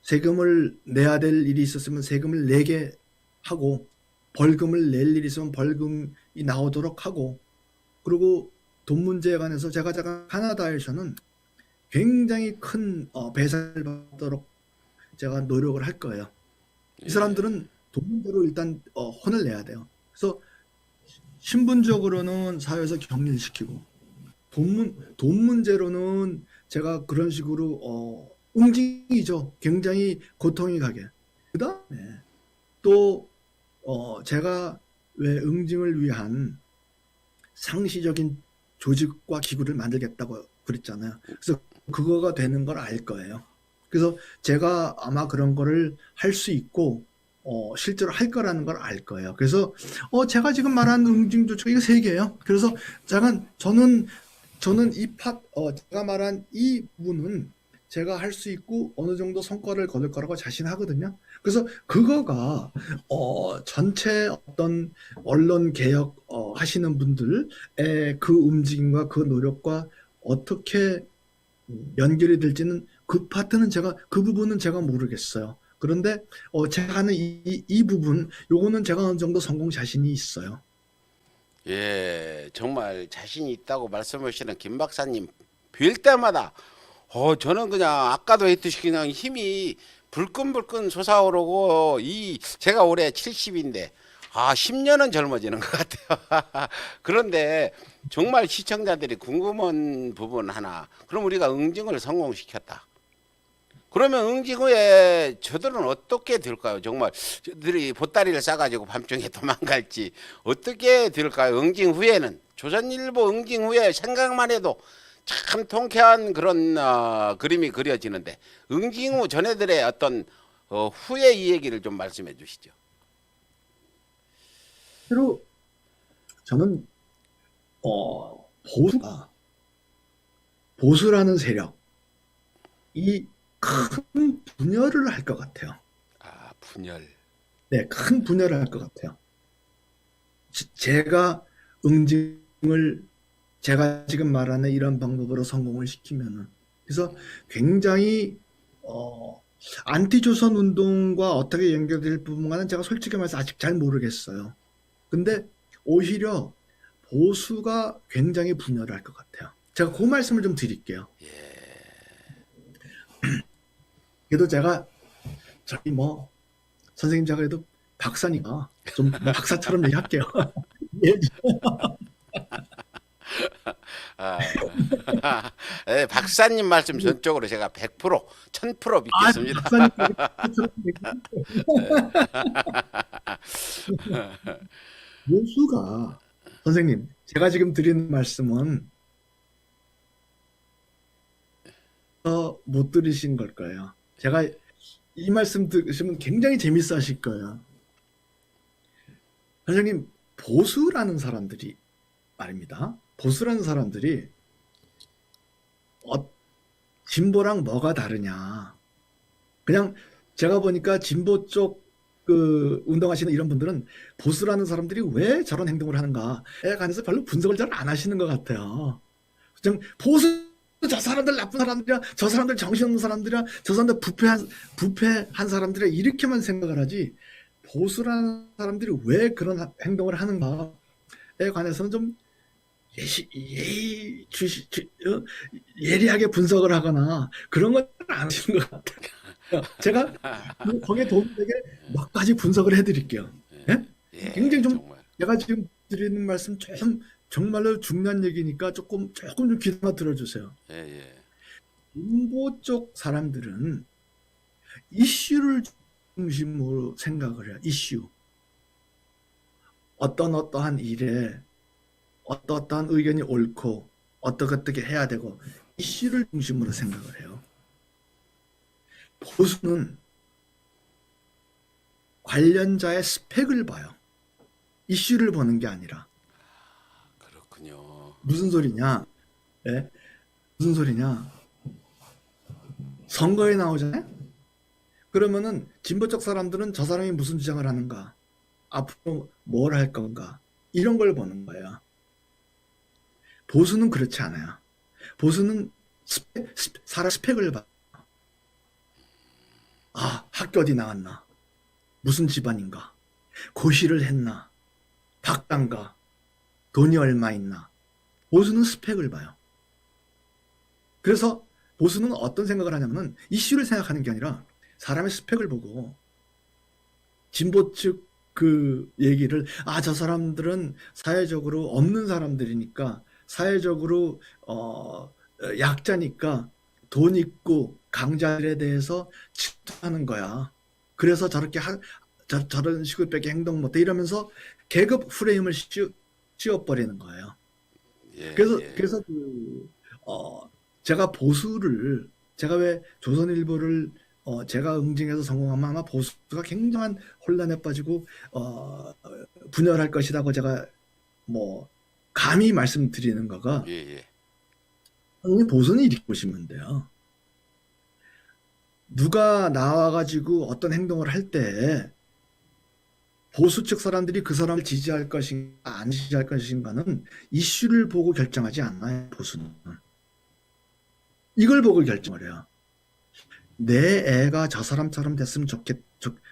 세금을 내야 될 일이 있었으면 세금을 내게 하고 벌금을 낼 일이 있으면 벌금이 나오도록 하고 그리고 돈 문제에 관해서 제가 캐나다에서는 굉장히 큰 배상을 받도록 제가 노력을 할 거예요. 이 사람들은 돈 문제로 일단 혼을 내야 돼요. 그래서 신분적으로는 사회에서 격리를 시키고 돈 문제로는 제가 그런 식으로 웅징이죠. 굉장히 고통이 가게. 그다음에 또 제가 왜 응징을 위한 상시적인 조직과 기구를 만들겠다고 그랬잖아요. 그래서 그거가 되는 걸 알 거예요. 그래서 제가 아마 그런 거를 할 수 있고 실제로 할 거라는 걸 알 거예요. 그래서 제가 지금 말한 응징 조치가 이거 세 개예요. 그래서 저는 제가 말한 이 부분은 제가 할 수 있고 어느 정도 성과를 거둘 거라고 자신하거든요. 그래서 그거가 전체 어떤 언론 개혁 하시는 분들의 그 움직임과 그 노력과 어떻게 연결이 될지는 그 파트는 그 부분은 제가 모르겠어요. 그런데 제가 하는 이 부분 요거는 제가 어느 정도 성공 자신이 있어요. 예, 정말 자신이 있다고 말씀하시는 김 박사님 뵐 때마다 저는 그냥 아까도 했듯이 그냥 힘이 불끈불끈 솟아오르고 제가 올해 70인데 10년은 젊어지는 것 같아요. 그런데 정말 시청자들이 궁금한 부분 하나. 그럼 우리가 응징을 성공시켰다. 그러면 응징 후에 저들은 어떻게 될까요? 정말 저들이 보따리를 싸가지고 밤중에 도망갈지 어떻게 될까요? 응징 후에는 조선일보 응징 후에 생각만 해도 참 통쾌한 그런 그림이 그려지는데 응징 후 전해들의 어떤 후에 이 얘기를 좀 말씀해 주시죠. 실제로 저는 보수가 보수라는 세력이 큰 분열을 할 것 같아요. 분열. 네, 큰 분열을 할 것 같아요. 제가 응징을 제가 지금 말하는 이런 방법으로 성공을 시키면은 그래서 굉장히 안티조선 운동과 어떻게 연결될 부분과는 제가 솔직히 말해서 아직 잘 모르겠어요. 근데 오히려 보수가 굉장히 분열을 할 것 같아요. 제가 그 말씀을 좀 드릴게요. 그래도 제가 저기 뭐 선생님 제가 그래도 박사니까 좀 박사처럼 얘기할게요. 예, 예, 박사님 말씀 전적으로 제가 100%, 1000% 믿겠습니다. 박사님 박사처럼 보수가 선생님 제가 지금 드리는 말씀은 못 들으신 걸 거예요. 제가 이 말씀 들으시면 굉장히 재밌어 하실 거예요. 선생님, 보수라는 사람들이 말입니다. 보수라는 사람들이 진보랑 뭐가 다르냐. 그냥 제가 보니까 진보 쪽 그 운동하시는 이런 분들은 보수라는 사람들이 왜 저런 행동을 하는가에 관해서 별로 분석을 잘 안 하시는 것 같아요. 그냥 보수 저 사람들 나쁜 사람들이야, 저 사람들 정신없는 사람들이야, 저 사람들 부패한 사람들이야 이렇게만 생각을 하지 보수라는 사람들이 왜 그런 행동을 하는가에 관해서는 좀 예리하게 분석을 하거나 그런 건 안 하시는 것 같아요. 제가 거기에 도움이 되게 몇 가지 분석을 해드릴게요. 예? 굉장히 좀 정말. 제가 지금 드리는 말씀 정말로 중요한 얘기니까 조금 좀 귀담아 들어주세요. 진보 쪽 사람들은 이슈를 중심으로 생각을 해요. 이슈. 어떠한 일에 어떠한 의견이 옳고 어떻게 해야 되고 이슈를 중심으로 생각을 해요. 보수는 관련자의 스펙을 봐요. 이슈를 보는 게 아니라. 그렇군요. 무슨 소리냐? 예? 무슨 소리냐? 선거에 나오잖아요? 그러면은 진보 쪽 사람들은 저 사람이 무슨 주장을 하는가? 앞으로 뭘 할 건가? 이런 걸 보는 거예요. 보수는 그렇지 않아요. 보수는 사람 스펙을 봐. 학교 어디 나왔나? 무슨 집안인가? 고시를 했나? 박사인가? 돈이 얼마 있나? 보수는 스펙을 봐요. 그래서 보수는 어떤 생각을 하냐면은 이슈를 생각하는 게 아니라 사람의 스펙을 보고 진보 측 그 얘기를 저 사람들은 사회적으로 없는 사람들이니까 사회적으로 약자니까 돈 있고 강자들에 대해서 질투하는 거야. 그래서 저렇게 저런 식으로 밖에 행동 못해 이러면서 계급 프레임을 씌워버리는 거예요. 그래서 제가 보수를 제가 왜 조선일보를 제가 응징해서 성공하면 아마 보수가 굉장한 혼란에 빠지고 분열할 것이라고 제가 뭐 감히 말씀드리는 거가 보수는 이렇게 보시면 돼요. 누가 나와가지고 어떤 행동을 할 때 보수 측 사람들이 그 사람을 지지할 것인가 안 지지할 것인가는 이슈를 보고 결정하지 않나요? 보수는 이걸 보고 결정을 해요. 내 애가 저 사람처럼 됐으면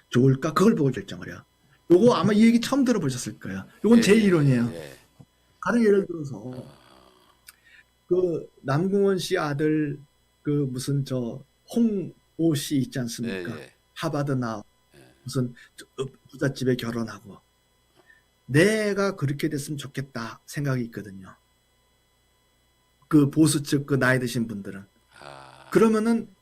좋을까? 그걸 보고 결정을 해요. 요거 아마 이 얘기 처음 들어보셨을 거예요. 요건 제 이론이에요. 다른 예를 들어서 그 남궁원 씨 아들 그 무슨 저 홍오 씨 있지 예, 않습니까? 예. 하버드 나 예. 무슨 부잣집에 결혼하고 내가 그렇게 됐으면 좋겠다 생각이 있거든요. 그 보수 측 그 나이 드신 분들은 아, 그러면은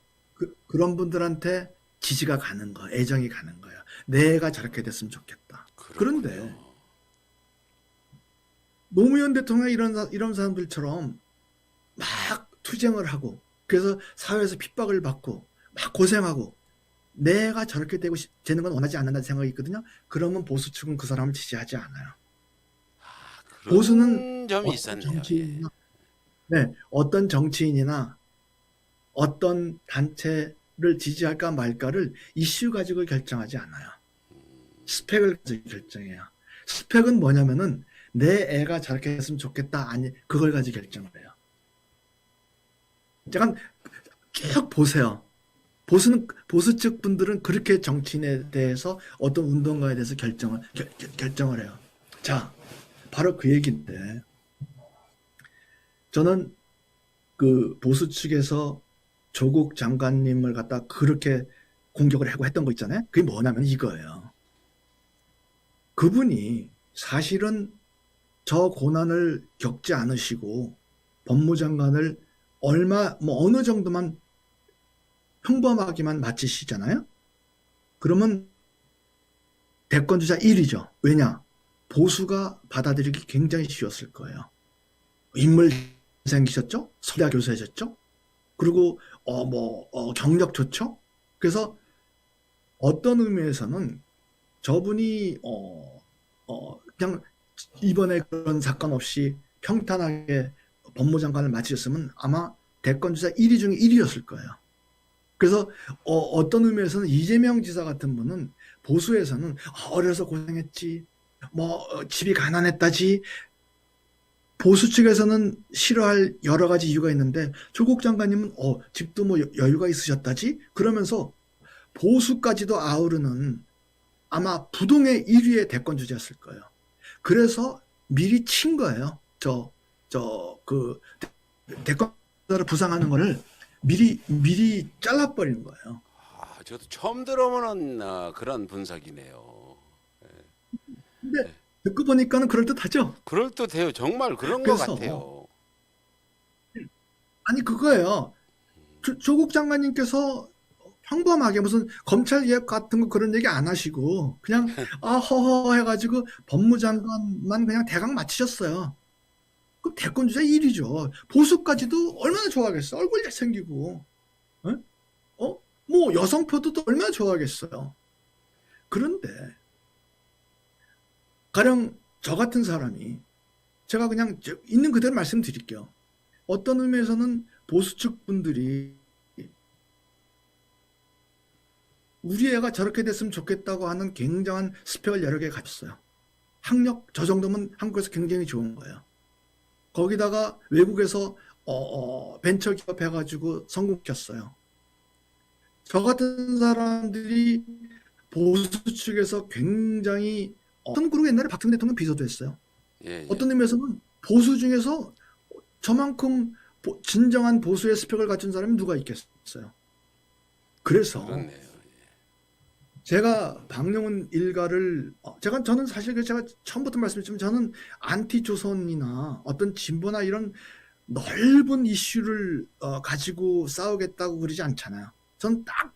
그런 분들한테 지지가 가는 거, 애정이 가는 거예요. 내가 저렇게 됐으면 좋겠다. 그런데 그렇군요. 노무현 대통령 이런 사람들처럼 막 투쟁을 하고 그래서 사회에서 핍박을 받고 막 고생하고 내가 저렇게 되는 건 원하지 않는다는 생각이 있거든요. 그러면 보수 측은 그 사람을 지지하지 않아요. 보수는 그런 점이 어떤 있었네요. 예. 정치인이나 네, 어떤 정치인이나 어떤 단체를 지지할까 말까를 이슈 가지고 결정하지 않아요. 스펙을 가지고 결정해요. 스펙은 뭐냐면은 내 애가 저렇게 했으면 좋겠다 아니 그걸 가지고 결정을 해요. 잠깐 쭉 보세요. 보수 측 분들은 그렇게 정치인에 대해서 어떤 운동가에 대해서 결정을 해요. 자, 바로 그 얘기인데 저는 그 보수 측에서 조국 장관님을 갖다 그렇게 공격을 하고 했던 거 있잖아요. 그게 뭐냐면 이거예요. 그분이 사실은 저 고난을 겪지 않으시고 법무장관을 어느 정도만 평범하게만 마치시잖아요. 그러면 대권주자 1위죠. 왜냐? 보수가 받아들이기 굉장히 쉬웠을 거예요. 인물 생기셨죠? 서대 교수해졌죠? 그리고 경력 좋죠? 그래서 어떤 의미에서는 저분이 그냥 이번에 그런 사건 없이 평탄하게 법무장관을 마치셨으면 아마 대권주자 1위 중에 1위였을 거예요. 그래서 어떤 의미에서는 이재명 지사 같은 분은 보수에서는 어려서 고생했지, 집이 가난했다지, 보수 측에서는 싫어할 여러 가지 이유가 있는데 조국 장관님은 집도 여유가 있으셨다지 그러면서 보수까지도 아우르는 아마 부동의 1위의 대권 주자였을 거예요. 그래서 미리 친 거예요. 그 대권자를 부상하는 거를 미리 잘라버리는 거예요. 아, 저도 처음 들어보는 그런 분석이네요. 근데 듣고 보니까는 그럴듯하죠. 그럴듯해요. 정말 그런 것 그래서 같아요. 아니 그거예요. 조국 장관님께서 평범하게 무슨 검찰 개혁 같은 거 그런 얘기 안 하시고 그냥 허허 해가지고 법무장관만 그냥 대강 마치셨어요. 그럼 대권주자 1위죠. 보수까지도 얼마나 좋아하겠어. 얼굴 잘생기고 여성표도 또 얼마나 좋아하겠어요. 그런데 가령 저 같은 사람이 제가 그냥 있는 그대로 말씀드릴게요. 어떤 의미에서는 보수 측 분들이 우리 애가 저렇게 됐으면 좋겠다고 하는 굉장한 스펙을 여러 개 가졌어요. 학력 저 정도면 한국에서 굉장히 좋은 거예요. 거기다가 외국에서 벤처 기업 해가지고 성공시켰어요. 저 같은 사람들이 보수 측에서 굉장히 그리고 옛날에 박정희 대통령 비서도 했어요. 예, 예. 어떤 의미에서는 보수 중에서 저만큼 진정한 보수의 스펙을 갖춘 사람이 누가 있겠어요. 그래서 그렇네요. 제가 박용훈 일가를 저는 사실 제가 처음부터 말씀드렸지만 저는 안티조선이나 어떤 진보나 이런 넓은 이슈를 가지고 싸우겠다고 그러지 않잖아요. 전 딱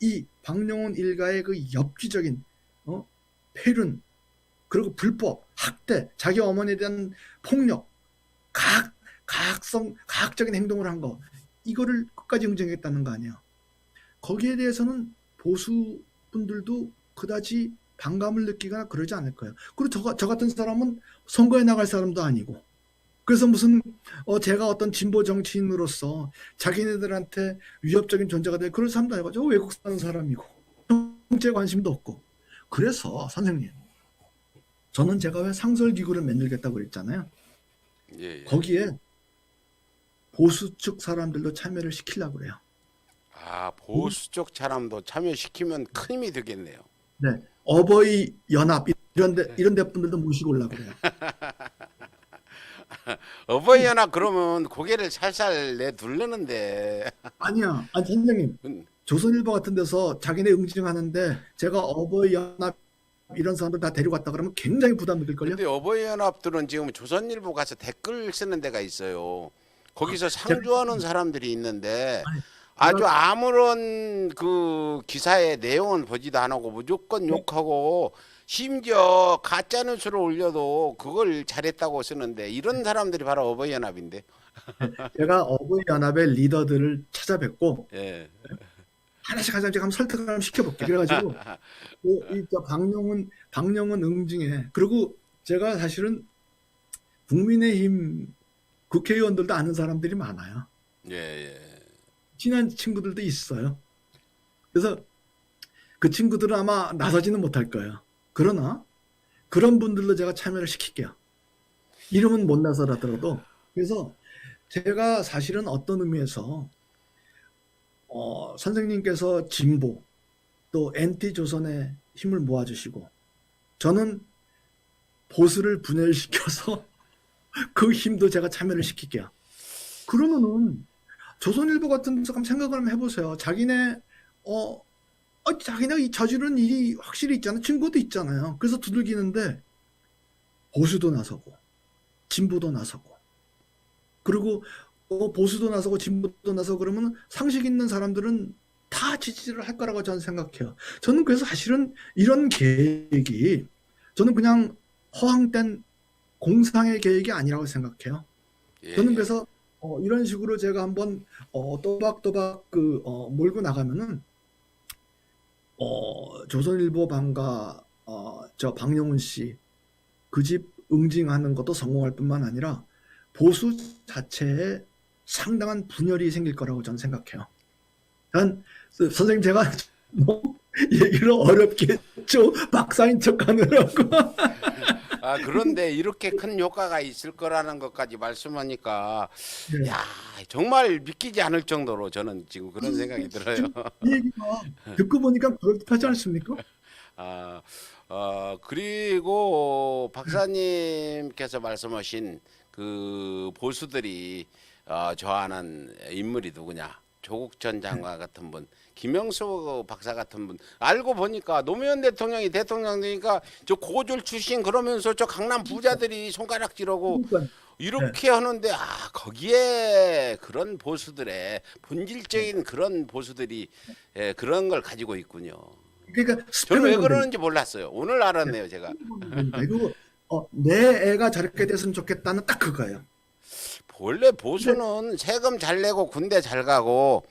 이 박용훈 일가의 그 엽기적인 폐륜 그리고 불법 학대 자기 어머니에 대한 폭력 가학적인 행동을 한 거 이거를 끝까지 응징했다는 거 아니에요. 거기에 대해서는 보수 분들도 그다지 반감을 느끼거나 그러지 않을 거예요. 그리고 저 같은 사람은 선거에 나갈 사람도 아니고 그래서 무슨 제가 어떤 진보 정치인으로서 자기네들한테 위협적인 존재가 될 그런 사람도 아니고 저 외국 사는 사람이고 정치에 관심도 없고 그래서 선생님 저는 제가 왜 상설기구를 만들겠다고 그랬잖아요. 예, 예. 거기에 보수 측 사람들도 참여를 시키려고 그래요. 아, 보수 쪽 사람도 참여시키면 큰 힘이 되겠네요. 네, 어버이 연합 이런 데 분들도 모시고 오려고 그래요. 어버이연합 그러면 고개를 살살 내두르는데 아니야. 아니, 선생님. 음, 조선일보 같은 데서 자기네 응징하는데 제가 어버이연합 이런 사람들 다 데려갔다 그러면 굉장히 부담 느낄걸요? 근데 어버이연합들은 지금 조선일보 가서 댓글 쓰는 데가 있어요. 거기서 제가, 상주하는 사람들이 있는데 아니, 아주 제가, 아무런 그 기사의 내용은 보지도 안 하고 무조건 욕하고 심지어 가짜 뉴스를 올려도 그걸 잘했다고 쓰는데 이런 사람들이 바로 어버이연합인데. 제가 어버이연합의 리더들을 찾아뵙고 예. 하나씩 하나씩 한번 설득을 시켜볼게. 그래가지고 저 방영은 응징해. 그리고 제가 사실은 국민의힘 국회의원들도 아는 사람들이 많아요. 예, 예. 친한 친구들도 있어요. 그래서 그 친구들은 아마 나서지는 못할 거예요. 그러나 그런 분들도 제가 참여를 시킬게요. 이름은 못 나서라더라도. 그래서 제가 사실은 어떤 의미에서 선생님께서 진보 또 NT 조선의 힘을 모아주시고 저는 보수를 분열시켜서 그 힘도 제가 참여를 시킬게요. 그러면은 조선일보 같은 데서 한번 생각을 한번 해보세요. 자기네 이 저지른 일이 확실히 있잖아요. 증거도 있잖아요. 그래서 두들기는데 보수도 나서고 진보도 나서고 그리고 보수도 나서고 진보도 나서고 그러면 상식 있는 사람들은 다 지지를 할 거라고 저는 생각해요. 저는 그래서 사실은 이런 계획이 저는 그냥 허황된 공상의 계획이 아니라고 생각해요. 예, 저는 예. 그래서 이런 식으로 제가 한번 또박또박 몰고 나가면은 조선일보 방가 저 방영훈 씨 그 집 응징하는 것도 성공할 뿐만 아니라 보수 자체에 상당한 분열이 생길 거라고 저는 생각해요. 선생님 제가 너무 얘기를 어렵게 했죠. 박사인 척 하느라고. 아, 그런데 이렇게 큰 효과가 있을 거라는 것까지 말씀하니까 네. 야, 정말 믿기지 않을 정도로 저는 지금 그런 생각이 들어요. 지금 이 얘기가 듣고 보니까 그렇듯하지 않습니까? 아, 그리고 박사님께서 말씀하신 그 보수들이 좋아하는 인물이 누구냐? 조국 전 장관 같은 분, 김영수 박사 같은 분. 알고 보니까 노무현 대통령이 대통령 되니까 저 고졸 출신 그러면서 저 강남 부자들이 손가락질하고 그러니까 이렇게 하는데 거기에 그런 보수들의 본질적인 그런 보수들이 그런 걸 가지고 있군요. 그러니까 저는 왜 스팸을 그러는지 몰랐어요. 오늘 알았네요, 제가. 그리고 내 애가 저렇게 됐으면 좋겠다는 딱 그거예요. 원래 보수는 세금 잘 내고 군대 잘 가고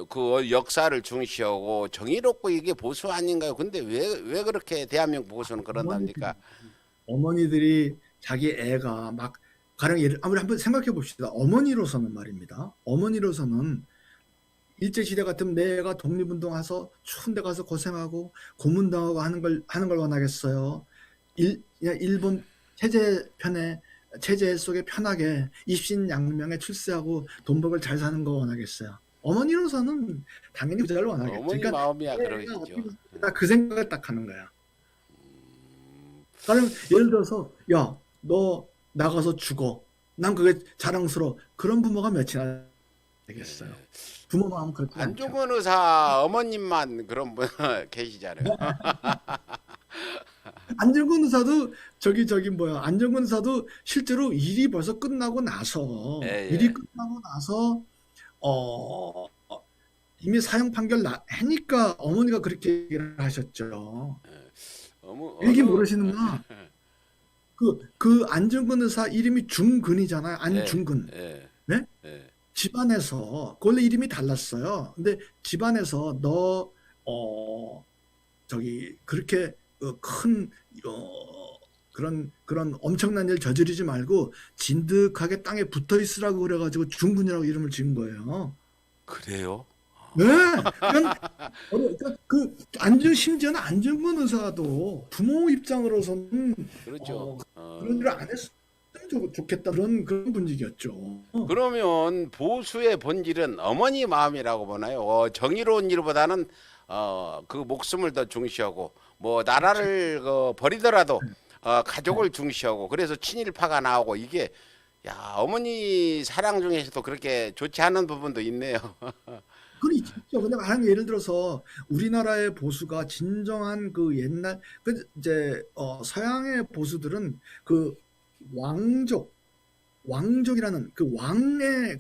그 역사를 중시하고 정의롭고 이게 보수 아닌가요? 근데 왜 그렇게 대한민국 보수는 그런답니까? 어머니들이 자기 애가 막 가령 아무리 한번 생각해 봅시다. 어머니로서는 말입니다. 어머니로서는 일제시대 같으면 내 애가 독립운동해서 추운 데 가서 고생하고 고문당하고 하는 걸 원하겠어요. 그냥 일본 체제 속에 편하게 입신양명에 출세하고 돈 벌고 잘 사는 거 원하겠어요. 어머니로서는 당연히 부자를 원하겠죠. 어머니 그러니까 마음이야 내 애가 그러시죠. 어떻게 딱 그 생각을 딱 하는 거야. 그럼 예를 들어서 야, 너 나가서 죽어. 난 그게 자랑스러워. 그런 부모가 몇이나 되겠어요. 부모 마음 그렇지 않죠. 안중근 의사 어머님만 그런 분 계시잖아요. 안정근 의사도 안정근 의사도 실제로 일이 벌써 끝나고 나서 예, 일이 예. 끝나고 나서 어, 이미 사형 판결 하니까 어머니가 그렇게 얘기를 하셨죠. 얘기 어느 모르시는구나. 그 안정근 의사 이름이 중근이잖아요. 예, 안중근. 예, 네? 예. 집안에서 원래 이름이 달랐어요. 근데 집안에서 너 그렇게 큰 그런 엄청난 일 저지르지 말고 진득하게 땅에 붙어 있으라고 그래가지고 중근이라고 이름을 지은 거예요. 그래요? 네. 심지어는 안중근 의사도 부모 입장으로서는 그렇죠. 그런 일을 안 했으면 좋겠다 그런 분위기였죠. 그러면 보수의 본질은 어머니 마음이라고 보나요? 정의로운 일보다는 그 목숨을 더 중시하고 뭐 나라를 버리더라도 가족을 중시하고 그래서 친일파가 나오고 이게 야, 어머니 사랑 중에서도 그렇게 좋지 않은 부분도 있네요. 그건 있죠. 근데 만약 예를 들어서 우리나라의 보수가 진정한 그 옛날 그 이제 서양의 보수들은 그 왕족 왕족이라는 그 왕의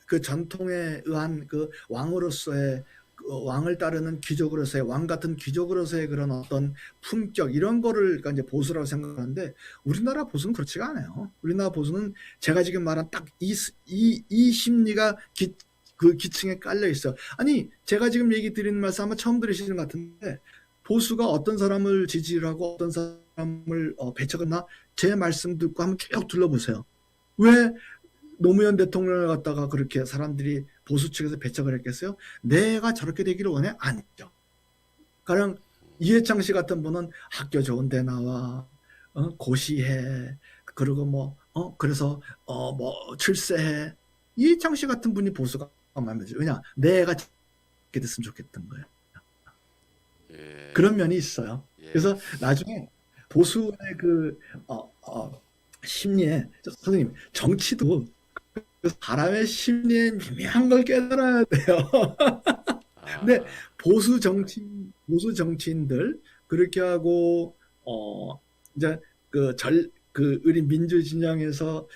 그 전통에 의한 그 왕으로서의 그 왕을 따르는 귀족으로서의 왕 같은 귀족으로서의 그런 어떤 품격 이런 거를 그러니까 이제 보수라고 생각하는데 우리나라 보수는 그렇지가 않아요. 우리나라 보수는 제가 지금 말한 딱 이 심리가 그 기층에 깔려 있어. 아니 제가 지금 얘기 드리는 말씀 아마 처음 들으시는 것 같은데 보수가 어떤 사람을 지지를 하고 어떤 사람을 배척했나 제 말씀 듣고 한번 쭉 둘러보세요. 왜 노무현 대통령을 갖다가 그렇게 사람들이 보수 측에서 배척을 했겠어요? 내가 저렇게 되기를 원해? 아니죠. 가령 이해창 씨 같은 분은 학교 좋은 데 나와, 고시해, 그리고 뭐, 그래서, 뭐, 출세해. 이해창 씨 같은 분이 보수가 마음에 들죠. 왜냐? 내가 이렇게 됐으면 좋겠던 거예요. 예, 그런 면이 있어요. 예. 그래서 나중에 보수의 그, 심리에, 선생님, 정치도 그 사람의 심리에 미묘한 걸 깨달아야 돼요. 근데 아, 보수 정치인들 그렇게 하고 이제 그 우리 민주 진영에서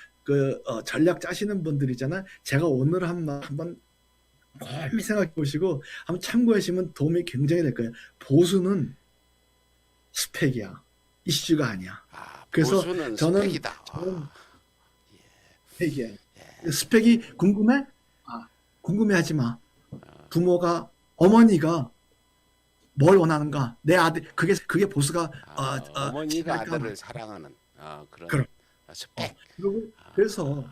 전략 짜시는 분들이잖아. 제가 오늘 한 말 한번 곰히 생각해 보시고 한번 참고하시면 도움이 굉장히 될 거예요. 보수는 스펙이야. 이슈가 아니야. 그래서 보수는 저는 스펙이다. 스펙이야. 스펙이 궁금해? 궁금해하지 마. 부모가 어머니가 뭘 원하는가? 내 아들 그게 보수가 어머니가 지랄까 아들을 사랑하는 그런 그럼. 스펙. 그리고 그래서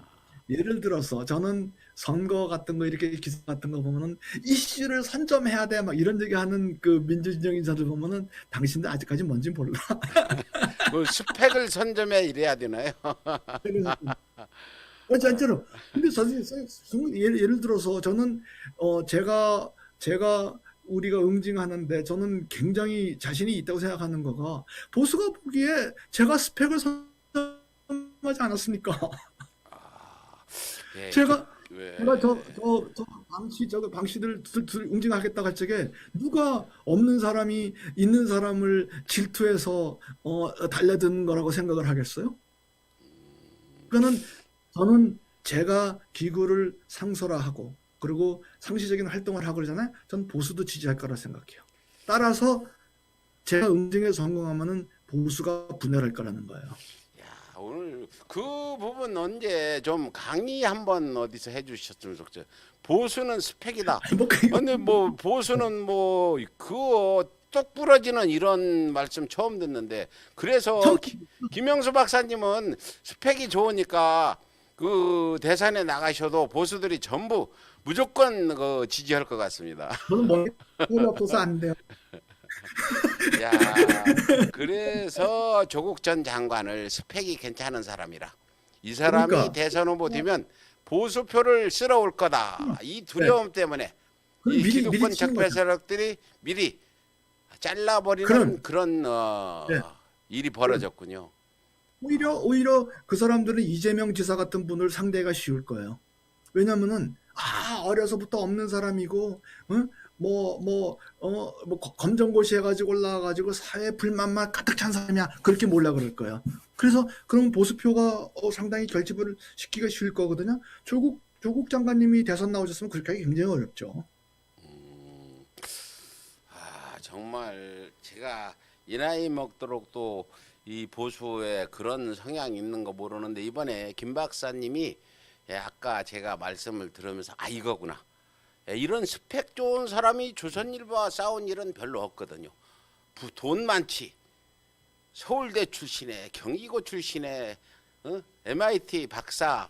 예를 들어서 저는 선거 같은 거 이렇게 기사 같은 거 보면은 이슈를 선점해야 돼 막 이런 얘기 하는 그 민주진영 인사들 보면은 당신들 아직까지 뭔지 몰라. 그 스펙을 선점해 이래야 되나요? 진짜로. 근데 선생님 예를 들어서 저는 제가 우리가 응징하는데 저는 굉장히 자신이 있다고 생각하는 거가 보수가 보기에 제가 스펙을 선점하지 않았습니까? 예, 제가 왜? 제가 저 방시들 응징하겠다 할 적에 누가 없는 사람이 있는 사람을 질투해서 달려드는 거라고 생각을 하겠어요? 그거는 저는 제가 기구를 상설화하고 그리고 상시적인 활동을 하고 그러잖아요. 전 보수도 지지할 거라 생각해요. 따라서 제가 응징에 성공하면은 보수가 분열할 거라는 거예요. 야, 오늘 그 부분 언제 좀 강의 한번 어디서 해주셨으면 좋겠어요. 보수는 스펙이다. 뭐 근데 뭐 보수는 뭐 그거 똑 부러지는 이런 말씀 처음 듣는데 그래서 김영수 박사님은 스펙이 좋으니까 그 대선에 나가셔도 보수들이 전부 무조건 그 지지할 것 같습니다. 저는 머리 없어서 안 돼요. 야, 그래서 조국 전 장관을 스펙이 괜찮은 사람이라 이 사람이 그러니까 대선 후보 되면 보수표를 쓸어올 거다. 이 두려움 때문에 그럼 이 미리 기득권 치는 적폐 거죠. 세력들이 미리 잘라버리는 그런 네. 일이 벌어졌군요. 오히려 그 사람들은 이재명 지사 같은 분을 상대가 쉬울 거예요. 왜냐면은 어려서부터 없는 사람이고 검정고시 해가지고 올라와가지고 사회 불만만 가득 찬 사람이야 그렇게 몰라 그럴 거예요. 그래서 그럼 보수표가 상당히 결집을 시키기가 쉬울 거거든요. 조국 장관님이 대선 나오셨으면 그렇게 하기 굉장히 어렵죠. 정말 제가 이 나이 먹도록 또 이 보수에 그런 성향이 있는 거 모르는데 이번에 김 박사님이 아까 제가 말씀을 들으면서 이거구나. 이런 스펙 좋은 사람이 조선일보와 싸운 일은 별로 없거든요. 돈 많지. 서울대 출신에 경기고 출신에 MIT 박사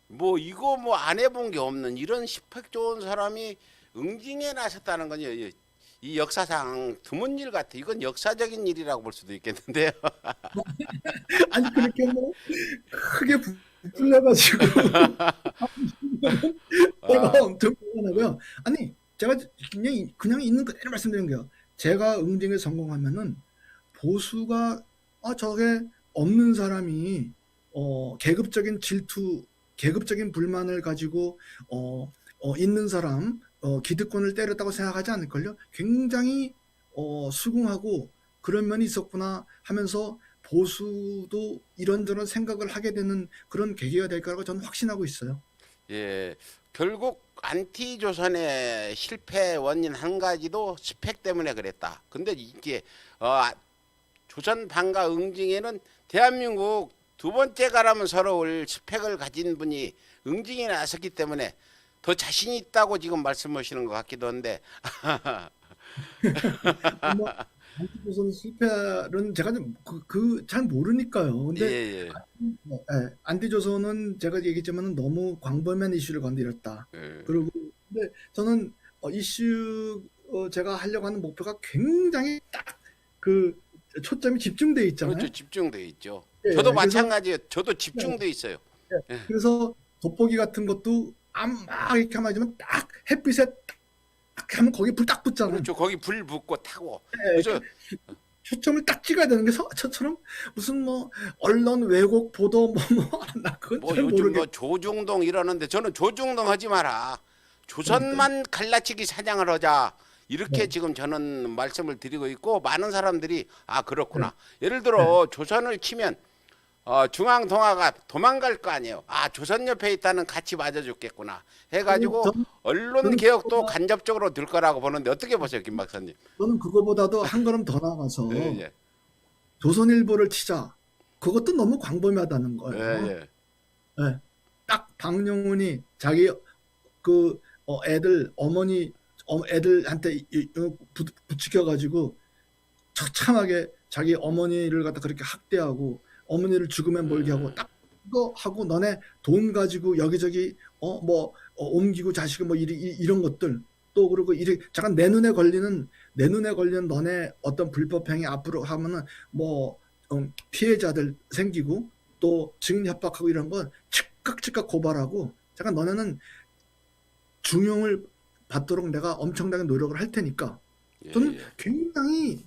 뭐 이거 뭐 안 해본 게 없는 이런 스펙 좋은 사람이 응징에 나섰다는 건요. 이 역사상 드문 일 같아. 이건 역사적인 일이라고 볼 수도 있겠는데요. 아니 그렇게 뭐 크게 부풀려가지고 제가 엄청 불안하고요. 아니 제가 그냥 있는 그대로 말씀드린 거예요. 제가 응징에 성공하면은 보수가 저게 없는 사람이 계급적인 질투, 계급적인 불만을 가지고 있는 사람, 기득권을 때렸다고 생각하지 않을걸요. 굉장히 수긍하고 그런 면이 있었구나 하면서 보수도 이런저런 생각을 하게 되는 그런 계기가 될 거라고 저는 확신하고 있어요. 예, 결국 안티조선의 실패 원인 한 가지도 스펙 때문에 그랬다. 근데 이게 조선 반가 응징에는 대한민국 두 번째 가라면 서러울 스펙을 가진 분이 응징에 나섰기 때문에 더 자신 있다고 지금 말씀하시는 것 같기도 한데. 뭐 안티조선 실패는 제가 잘 모르니까요. 예, 근데 예. 안티조선은 제가 얘기했지만 너무 광범위한 이슈를 건드렸다. 예. 그리고 근데 저는 제가 하려고 하는 목표가 굉장히 딱 그 초점이 집중돼 있잖아요. 그렇죠. 집중돼 있죠. 예, 저도 그래서 마찬가지예요. 저도 집중돼 있어요. 예. 그래서 돋보기 같은 것도 막 이렇게 하면 하지만 딱 햇빛에 딱 하면 거기 불 딱 붙잖아요. 그렇죠. 거기 불 붙고 타고. 예, 그래서 초점을 딱 찍어야 되는 게 저처럼 무슨 뭐 언론 왜곡 보도 나 그건 뭐 잘 요즘 모르겠. 뭐 조중동 이러는데 저는 조중동 하지 마라. 조선만 갈라치기 사냥을 하자. 이렇게 네. 지금 저는 말씀을 드리고 있고 많은 사람들이 아 그렇구나. 네. 예를 들어 조선을 치면 중앙 동아가 도망갈 거 아니에요. 아 조선 옆에 있다는 같이 맞아줬겠구나. 해가지고 언론 저는 개혁도 간접적으로 될 거라고 보는데 어떻게 보세요, 김 박사님? 저는 그거보다도 한 걸음 더 나가서 예, 예. 조선일보를 치자. 그것도 너무 광범위하다는 거예요. 예, 예. 예. 딱 박영훈이 자기 그 애들 어머니 애들한테 부추겨가지고 처참하게 자기 어머니를 갖다 그렇게 학대하고 어머니를 죽음에 몰게 하고 딱 그거 하고 너네 돈 가지고 여기저기 옮기고 자식을 뭐 이런 것들 또 그리고 잠깐 내 눈에 걸리는 너네 어떤 불법 행위 앞으로 하면은 뭐 피해자들 생기고 또 증인 협박하고 이런 건 즉각 고발하고 잠깐 너네는 중형을 받도록 내가 엄청나게 노력을 할 테니까 예, 저는 예. 굉장히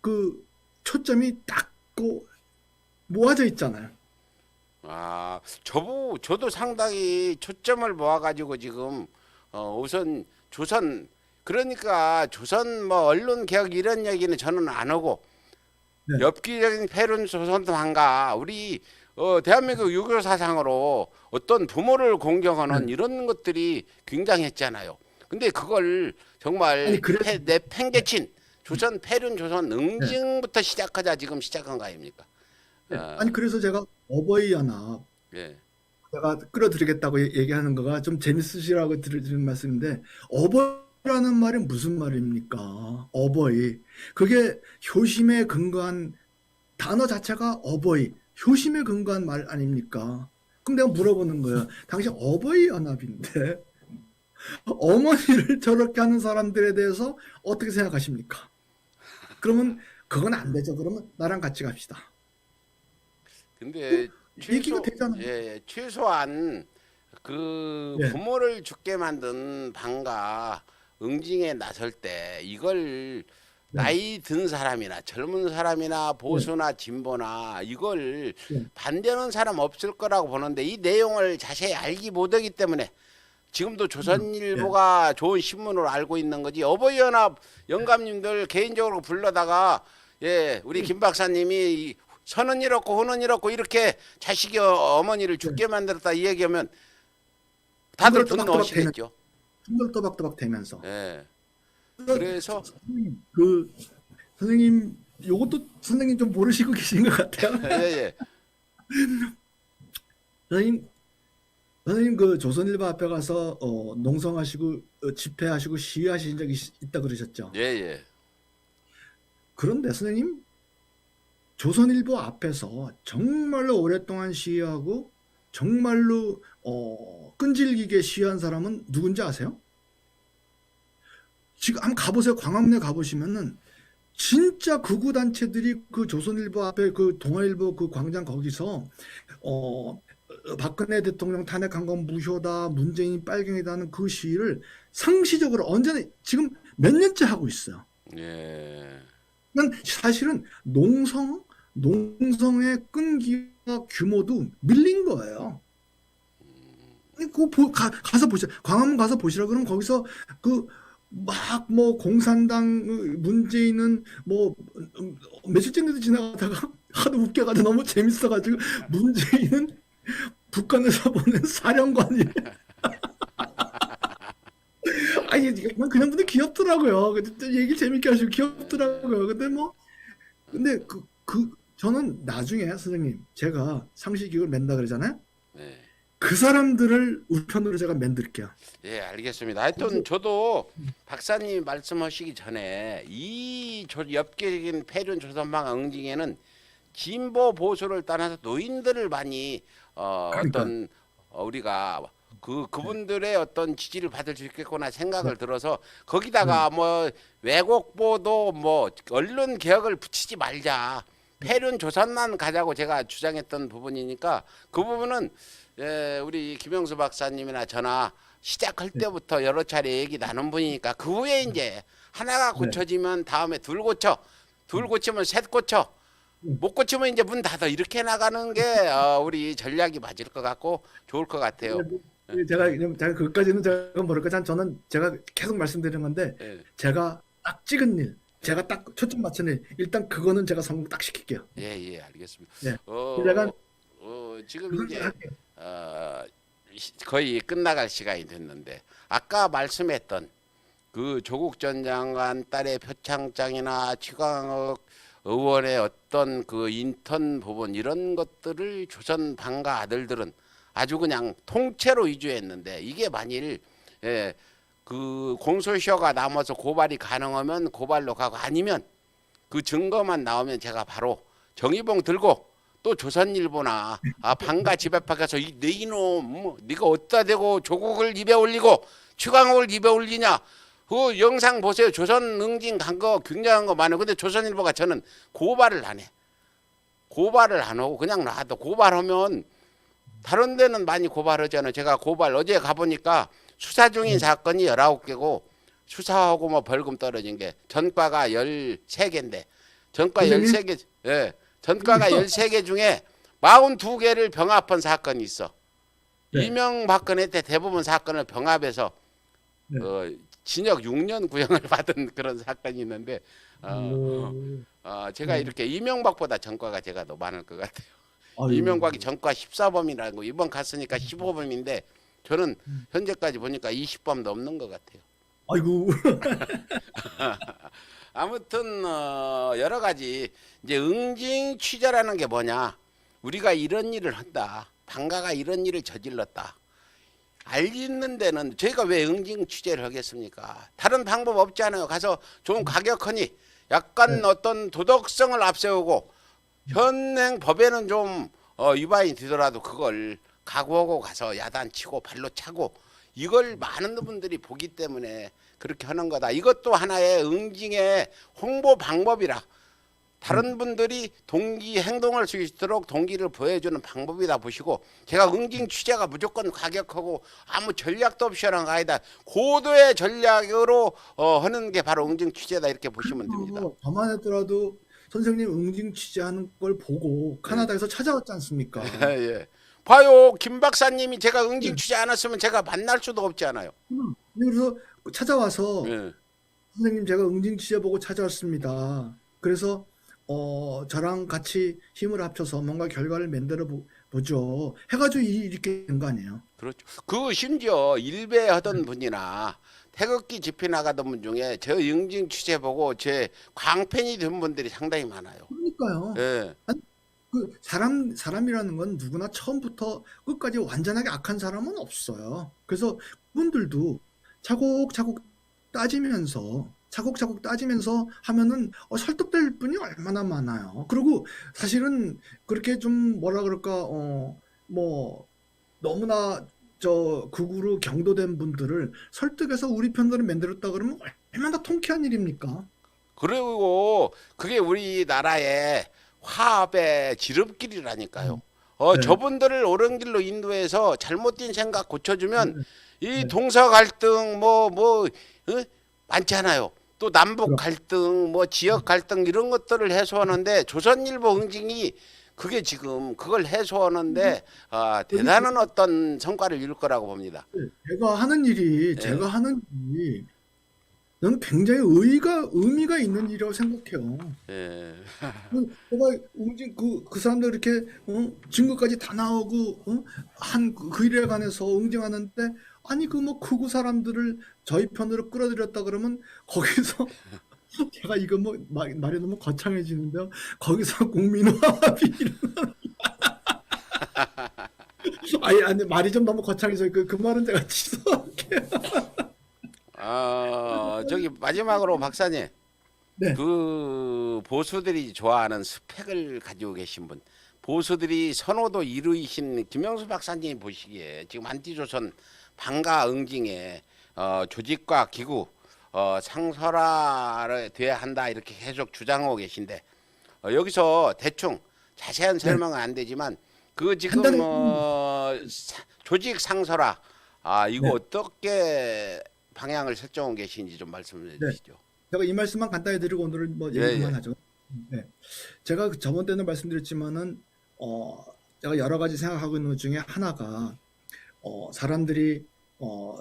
그 초점이 딱 모아져 있잖아요. 아, 저도 상당히 초점을 모아가지고 지금 우선 조선 그러니까 조선 뭐 언론 개혁 이런 얘기는 저는 안 하고 네. 엽기적인 패륜 조선도 한가 우리 대한민국 유교 사상으로 어떤 부모를 공경하는 이런 것들이 굉장했잖아요. 근데 그걸 정말 아니, 그래- 내팽개친 조선 패륜 조선 응징부터 시작하자 지금 시작한 거 아닙니까? 아니 그래서 제가 어버이 연합 예. 제가 끌어들이겠다고 얘기하는 거가 좀 재밌으시라고 드리는 말씀인데 어버이라는 말이 무슨 말입니까? 어버이. 그게 효심에 근거한 단어 자체가 어버이. 효심에 근거한 말 아닙니까? 그럼 내가 물어보는 거예요. 당신 어버이 연합인데 어머니를 저렇게 하는 사람들에 대해서 어떻게 생각하십니까? 그러면 그건 안 되죠. 그러면 나랑 같이 갑시다. 근데 얘기가 되잖아요. 예, 최소한 그 예. 부모를 죽게 만든 방가 응징에 나설 때 이걸 나이 든 사람이나 젊은 사람이나 보수나 진보나 이걸 예. 반대하는 사람 없을 거라고 보는데 이 내용을 자세히 알기 못하기 때문에 지금도 조선일보가 좋은 신문으로 알고 있는 거지. 어버이연합 영감님들 개인적으로 불러다가 예 우리 김 박사님이 선은 이렇고 후는 이렇고 이렇게 자식이 어머니를 죽게 만들었다 이 얘기하면 다들 분노하시겠죠. 손들 또박또박 대면서. 예. 그래서 선생님 요것도 선생님 좀 모르시고 계신 것 같아요. 예, 예. 선생님 그 조선일보 앞에 가서 농성하시고 집회하시고 시위하신 적이 있다 그러셨죠. 예, 예. 그런데 선생님 조선일보 앞에서 정말로 오랫동안 시위하고 정말로 끈질기게 시위한 사람은 누군지 아세요? 지금 한번 가보세요. 광화문에 가보시면은 진짜 극우 단체들이 그 조선일보 앞에 그 동아일보 그 광장 거기서 박근혜 대통령 탄핵한 건 무효다, 문재인 빨갱이다는 그 시위를 상시적으로 언제나 지금 몇 년째 하고 있어요. 예. 사실은 농성의 끈기 규모도 밀린 거예요. 가서 보시, 광화문 가서 보시라 그러면 거기서 그 막 뭐 공산당 문재인은 뭐 며칠째 지나가다가 하도 웃겨가지고 너무 재밌어가지고 문재인은 북한에서 보낸 사령관이 아니 그냥 근데 귀엽더라고요. 근데 얘기 재밌게 하시고 귀엽더라고요. 근데 뭐 근데 저는 나중에 선생님 제가 상식교육을 맨다 그러잖아요. 네. 그 사람들을 우리 편으로 제가 만들게요. 예, 알겠습니다. 하여튼 저도 박사님 말씀하시기 전에 이 엽기적인 폐륜 조선방 응징에는 진보 보수를 떠나서 노인들을 많이 어떤 우리가 그분들의 어떤 지지를 받을 수 있겠구나 생각을 들어서 거기다가 뭐 왜곡 보도 뭐 언론 개혁을 붙이지 말자. 폐륜 조선만 가자고 제가 주장했던 부분이니까 그 부분은 우리 김영수 박사님이나 저나 시작할 때부터 여러 차례 얘기 나눈 분이니까 그 후에 이제 하나가 고쳐지면 다음에 둘 고쳐, 둘 고치면 셋 고쳐, 못 고치면 이제 문 닫아 이렇게 나가는 게 우리 전략이 맞을 것 같고 좋을 것 같아요. 제가 그것까지는 제가 모르겠지만 저는 제가 계속 말씀드리는 건데 예. 제가 딱 찍은 일, 제가 딱 초점 맞춘 일, 일단 그거는 제가 성공 딱 시킬게요. 예, 알겠습니다. 네. 제가 지금 이제 거의 끝나갈 시간이 됐는데 아까 말씀했던 그 조국 전 장관 딸의 표창장이나 최강욱 의원의 어떤 그 인턴 부분 이런 것들을 조선 방가 아들들은 아주 그냥 통째로 위조했는데 이게 만일 그 공소시효가 남아서 고발이 가능하면 고발로 가고 아니면 그 증거만 나오면 제가 바로 정의봉 들고 또 조선일보나 방가 집 앞에 가서 네 이놈 네가 어디다 대고 조국을 입에 올리고 최강욱을 입에 올리냐 그 영상 보세요. 조선 응징 간 거 굉장한 거 많아요. 근데 조선일보가 저는 고발을 안 해. 고발을 안 하고 그냥 놔둬. 고발하면 다른 데는 많이 고발하잖아요. 제가 고발 어제 가보니까 수사 중인 사건이 19개고 수사하고 뭐 벌금 떨어진 게 전과가 13개인데 전과 13개 전과가 13개 중에 42개를 병합한 사건이 있어. 이명박근혜 때 대부분 사건을 병합해서 징역 6년 구형을 받은 그런 사건이 있는데 제가 이렇게 이명박보다 전과가 제가 더 많을 것 같아요. 이명박이 전과 14범이라고 이번 갔으니까 15범인데 저는 현재까지 보니까 20범 넘는 것 같아요. 아이고. 아무튼 여러 가지 이제 응징 취재라는 게 뭐냐? 우리가 이런 일을 한다. 방가가 이런 일을 저질렀다. 알리는 데는 저희가 왜 응징 취재를 하겠습니까? 다른 방법 없잖아요. 가서 좀 가격하니 약간 어떤 도덕성을 앞세우고 현행 법에는 좀 위반이 되더라도 그걸 각오하고 가서 야단치고 발로 차고 이걸 많은 분들이 보기 때문에 그렇게 하는 거다. 이것도 하나의 응징의 홍보 방법이라 다른 분들이 동기 행동할 수 있도록 동기를 보여주는 방법이다 보시고 제가 응징 취재가 무조건 가격하고 아무 전략도 없이 하는 거 아니다. 고도의 전략으로 하는 게 바로 응징 취재다 이렇게 보시면 됩니다. 저만 했더라도 선생님 응징 취재하는 걸 보고 카나다에서 찾아왔지 않습니까? 예. 봐요. 김 박사님이 제가 응징 취재 안 했으면 제가 만날 수도 없잖아요. 그래서 찾아와서 예. 선생님 제가 응징 취재 보고 찾아왔습니다. 그래서 저랑 같이 힘을 합쳐서 뭔가 결과를 만들어 보죠. 해가지고 이렇게 된 거 아니에요? 그렇죠. 그 심지어 일베 하던 분이나 태극기 집회 나가던 분 중에 저 응징 취재 보고 제 광팬이 된 분들이 상당히 많아요. 그러니까요. 예. 그 사람이라는 건 누구나 처음부터 끝까지 완전하게 악한 사람은 없어요. 그래서 그분들도 차곡차곡 따지면서 하면은 설득될 분이 얼마나 많아요. 그리고 사실은 그렇게 좀 뭐라 그럴까 뭐 너무나 극우로 경도된 분들을 설득해서 우리 편으로 만들었다 그러면 얼마나 통쾌한 일입니까? 그리고 그게 우리나라의 화합의 지름길이라니까요. 네. 저분들을 옳은 길로 인도해서 잘못된 생각 고쳐주면 이 동서 갈등 많잖아요. 또 남북 갈등, 뭐 지역 갈등 이런 것들을 해소하는데 조선일보 응징이 그게 지금 그걸 해소하는데 대단한 어떤 성과를 이룰 거라고 봅니다. 제가 예. 하는 일이 저는 굉장히 의미가 있는 일이라고 생각해요. 예. 내가 그 사람들 이렇게 증거까지 다 나오고 그 일에 관해서 응징하는데 아니 그 뭐 극우 사람들을 저희 편으로 끌어들였다 그러면 거기서 제가 이거 뭐 말이 너무 거창해지는데요. 거기서 국민화합이 아니 말이 좀 너무 거창해서 그 말은 제가 취소할게요. 저기 마지막으로 박사님, 네, 그 보수들이 좋아하는 스펙을 가지고 계신 분, 보수들이 선호도 1위이신 김영수 박사님 보시기에 지금 안티조선 방가 응징에 조직과 기구 상설화를 돼야 한다 이렇게 계속 주장하고 계신데 여기서 대충 자세한 네. 설명은 안 되지만 그 지금 간단히 조직 상설화 이거 네, 어떻게 방향을 설정하고 계신지 좀 말씀해 네. 주시죠. 제가 이 말씀만 간단히 드리고 오늘은 뭐 예, 얘기 예. 그만하죠. 네. 제가 저번 때는 말씀드렸지만은 제가 여러 가지 생각하고 있는 것 중에 하나가 사람들이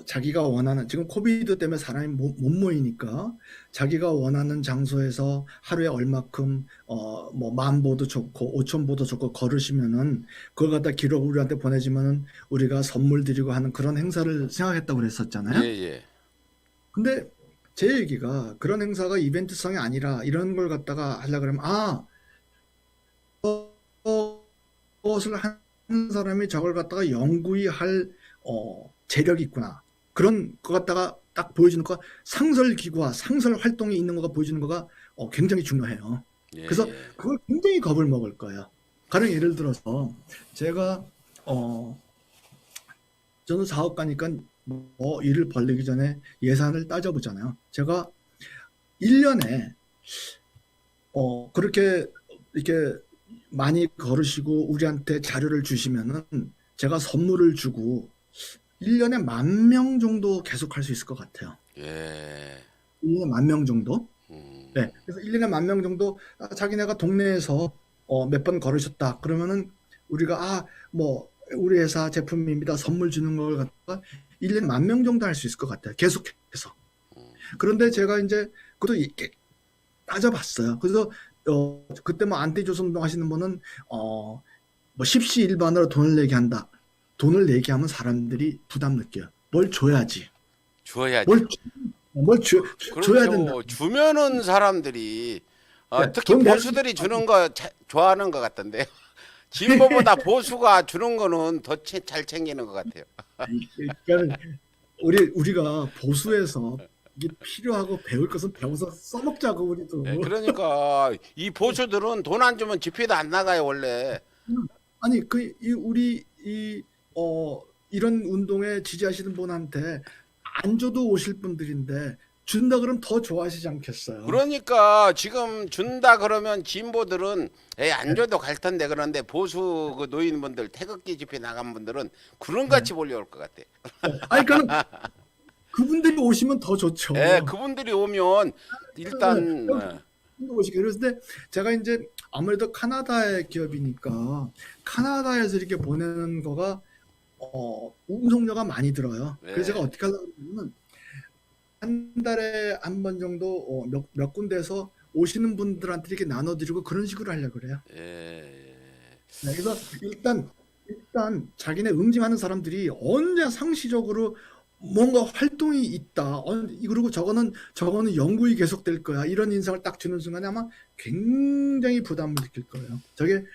자기가 원하는 지금 코비드 때문에 사람이 못 모이니까 자기가 원하는 장소에서 하루에 얼마큼 뭐 10,000보도 좋고 5,000보도 좋고 걸으시면은 그걸 갖다 기록 우리한테 보내주면은 우리가 선물 드리고 하는 그런 행사를 생각했다고 예, 그랬었잖아요. 예. 근데 제 얘기가 그런 행사가 이벤트성이 아니라 이런 걸 갖다가 하려고 그러면 그것을 하는 사람이 저걸 갖다가 영구히 할 재력이 있구나. 그런 거 갖다가 딱 보여주는 거 상설 기구와 상설 활동이 있는 거가 보여주는 거가 굉장히 중요해요. 예, 그래서 예. 그걸 굉장히 겁을 먹을 거예요. 가령 예를 들어서 제가 저는 사업가니까 뭐 일을 벌리기 전에 예산을 따져보잖아요. 제가 1년에 그렇게 이렇게 많이 걸으시고 우리한테 자료를 주시면은 제가 선물을 주고 1년에 10,000명 정도 계속 할 수 있을 것 같아요. 예. 1년에 10,000명 정도? 음, 네. 그래서 1년에 10,000명 정도 자기네가 동네에서 몇 번 걸으셨다. 그러면은 우리가 뭐 우리 회사 제품입니다. 선물 주는 걸 갖다가 1년에 10,000명 정도 할 수 있을 것 같아요. 계속해서. 그런데 제가 이제 그것도 이렇게 따져봤어요. 그래서 그때 뭐 안티조선운동 하시는 분은 뭐 십시일반으로 돈을 내게 한다. 돈을 내게 하면 사람들이 부담 느껴요. 뭘 줘야지. 주어야죠. 줘야 된다. 그렇죠. 주면은 사람들이 네, 특히 돈 내는 보수들이 주는 거 좋아하는 것 같던데요. 진보보다 보수가 주는 거는 더 잘 챙기는 것 같아요. 그러니까 우리가 보수에서 이게 필요하고 배울 것은 배워서 써먹자고 우리도. 예, 그러니까 이 보수들은 돈 안 주면 집회도 안 나가요 원래. 아니 이런 운동에 지지하시는 분한테 안 줘도 오실 분들인데 준다 그러면 더 좋아하시지 않겠어요? 그러니까 지금 준다 그러면 진보들은 안 줘도 갈 텐데 그런데 보수 그 노인분들 태극기 집회 나간 분들은 구름같이 몰려올 것 같아. 아니 그러니까 그분들이 오시면 더 좋죠. 예, 그분들이 오면 일단 오시게. 그런데 제가 이제 아무래도 카나다의 기업이니까 카나다에서 이렇게 보내는 거가 운송료가 많이 들어요. 그래서 제가 예, 어떻게 하려고 그러냐면 한 달에 한 번 정도 몇 군데에서 오시는 분들한테 이렇게 나눠드리고 그런 식으로 하려고 그래요. 예, 네, 그래서 일단 자기네 응징하는 사람들이 언제 상시적으로 뭔가 활동이 있다. 그리고 저거는 영구히 계속될 거야. 이런 인상을 딱 주는 순간에 아마 굉장히 부담을 느낄 거예요. 저게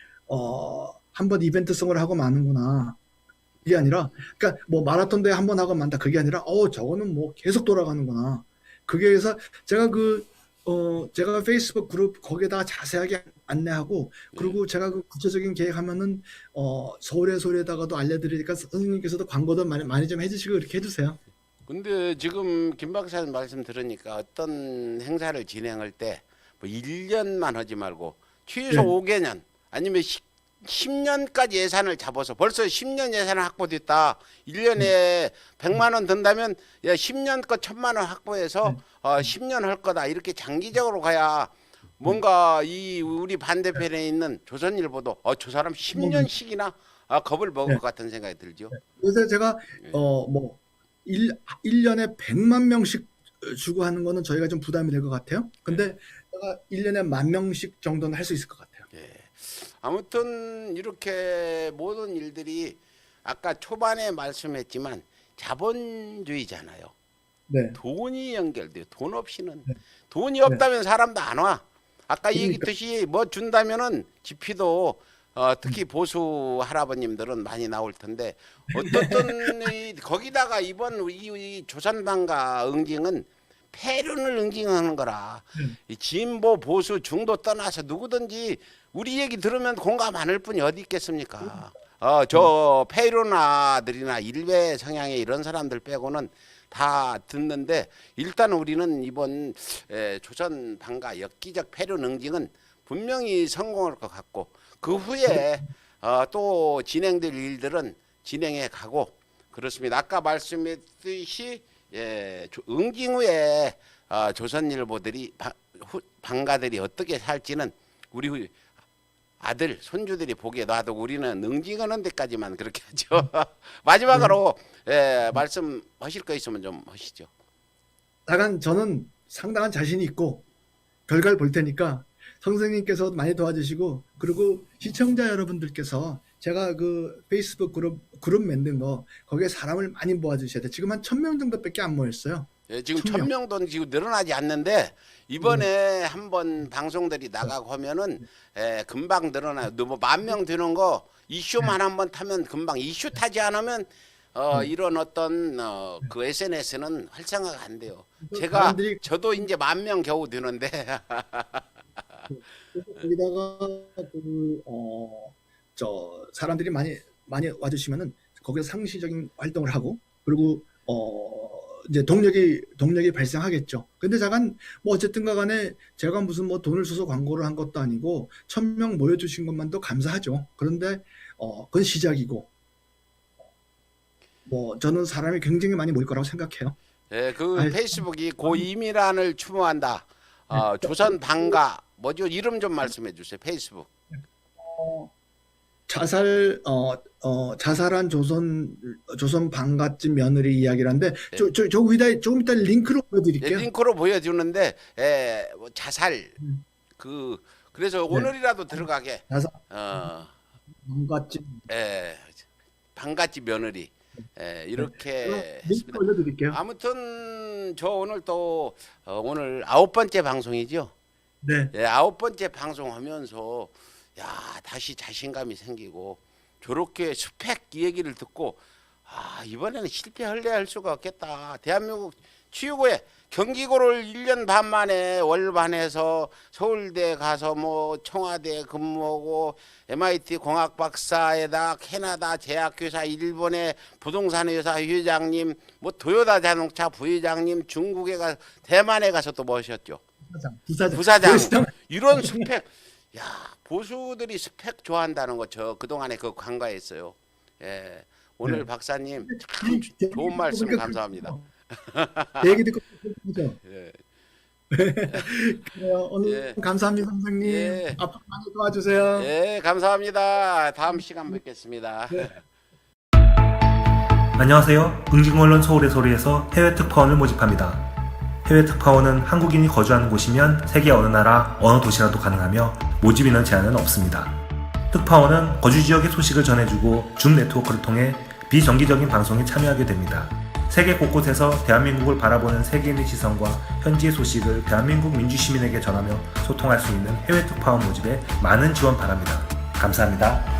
한번 이벤트성을 하고 마는구나. 그게 아니라, 그러니까 뭐 마라톤 대회 한 번 하고 만다. 그게 아니라, 저거는 뭐 계속 돌아가는구나. 그게 그래서 제가 페이스북 그룹 거기에다가 자세하게 안내하고, 그리고 제가 그 구체적인 계획하면은, 서울의 소리에다가도 알려드리니까 선생님께서도 광고도 많이 좀 해주시고 이렇게 해주세요. 근데 지금 김 박사님 말씀 들으니까 어떤 행사를 진행할 때 뭐 1년만 하지 말고 최소 네. 5개년 아니면 10년까지 예산을 잡아서 벌써 10년 예산을 확보됐다. 1년에 100만 원 든다면 10년 거 1,000만 원 확보해서 10년 할 거다. 이렇게 장기적으로 가야 뭔가 이 우리 반대편에 있는 조선일보도 저 사람 10년씩이나 겁을 먹을 네. 것 같은 생각이 들죠. 요새 제가 예. 뭐 1년에 100만 명씩 주고 하는 거는 저희가 좀 부담이 될 것 같아요. 근데 제가 1년에 10,000명씩 정도는 할 수 있을 것 같아요. 예. 아무튼 이렇게 모든 일들이 아까 초반에 말씀했지만 자본주의잖아요. 네. 돈이 연결돼요. 돈 없이는. 네. 돈이 없다면 사람도 안 와. 아까 그러니까. 얘기했듯이 뭐 준다면은 지피도 특히 보수 할아버님들은 많이 나올 텐데 어떻든 거기다가 이번 이 조선반가 응징은 폐륜을 응징하는 거라. 이 진보 보수 중도 떠나서 누구든지 우리 얘기 들으면 공감 안 할 분이 어디 있겠습니까? 저 폐륜아들이나 일베 성향의 이런 사람들 빼고는 다 듣는데 일단 우리는 이번 조선 반가 엽기적 폐륜 응징은 분명히 성공할 것 같고 그 후에 또 진행될 일들은 진행해 가고 그렇습니다. 아까 말씀했듯이 응징 후에 조선일보들이 반가들이 어떻게 살지는 우리 아들 손주들이 보기에 놔두고 우리는 응징하는 데까지만 그렇게 하죠. 마지막으로 말씀하실 거 있으면 좀 하시죠. 다만 저는 상당한 자신이 있고 결과를 볼 테니까 선생님께서 많이 도와주시고 그리고 시청자 여러분들께서 제가 그 페이스북 그룹 만든 거 거기에 사람을 많이 모아주셔야 돼요. 지금 한 1,000명 정도밖에 안 모였어요. 예, 지금 1,000명. 1,000명도 지금 늘어나지 않는데 이번에 한번 방송들이 나가고 하면은 금방 늘어나요. 뭐 10,000명 되는 거 이슈만 한번 타면 금방 이슈 타지 않으면 이런 어떤 그 SNS는 활성화가 안 돼요. 제가 저도 이제 10,000명 겨우 되는데 거기다가 저 사람들이 많이 와주시면은 거기서 상시적인 활동을 하고 그리고 이제 동력이 발생하겠죠. 근데 잠깐 뭐 어쨌든가 간에 제가 무슨 뭐 돈을 써서 광고를 한 것도 아니고 1,000명 모여주신 것만도 감사하죠. 그런데 그건 시작이고 뭐 저는 사람이 굉장히 많이 모일 거라고 생각해요. 그 페이스북이 고이미란을 추모한다. 조선 반가 뭐죠? 이름 좀 말씀해 주세요. 페이스북. 자살한 조선 반갓집 며느리 이야기라는데 조금 이따 링크로 보여드릴게요. 링크로 보여주는데 뭐 자살 그래서 오늘이라도 들어가게 자살 반갓집 반갓집 며느리 이렇게 링크 올려드릴게요. 아무튼 저 오늘 또 오늘 9번째 방송이죠. 네. 9번째 방송하면서 다시 자신감이 생기고 저렇게 스펙 얘기를 듣고 이번에는 실패할래 수가 없겠다. 대한민국 치유고에 경기고를 1년 반 만에 월반해서 서울대 가서 뭐 청와대 근무하고 MIT 공학 박사에다 캐나다 제약교사 일본의 부동산 회사 회장님 뭐 도요타 자동차 부회장님 중국에 가 대만에 가서 또 모셨죠. 부사장 이런 스펙 보수들이 스펙 좋아한다는 거 저 그동안에 그 간과했어요. 오늘 박사님 참 좋은 말씀 감사합니다. 얘기 듣고 그죠? 그래요. 오늘 감사합니다, 선생님. 앞으로 많이 도와주세요. 감사합니다. 다음 시간 뵙겠습니다. 안녕하세요. 응징언론 서울의 소리에서 해외 특파원을 모집합니다. 해외 특파원은 한국인이 거주하는 곳이면 세계 어느 나라, 어느 도시라도 가능하며 모집 인원 제한은 없습니다. 특파원은 거주 지역의 소식을 전해주고 줌 네트워크를 통해 비정기적인 방송에 참여하게 됩니다. 세계 곳곳에서 대한민국을 바라보는 세계인의 시선과 현지의 소식을 대한민국 민주시민에게 전하며 소통할 수 있는 해외 특파원 모집에 많은 지원 바랍니다. 감사합니다.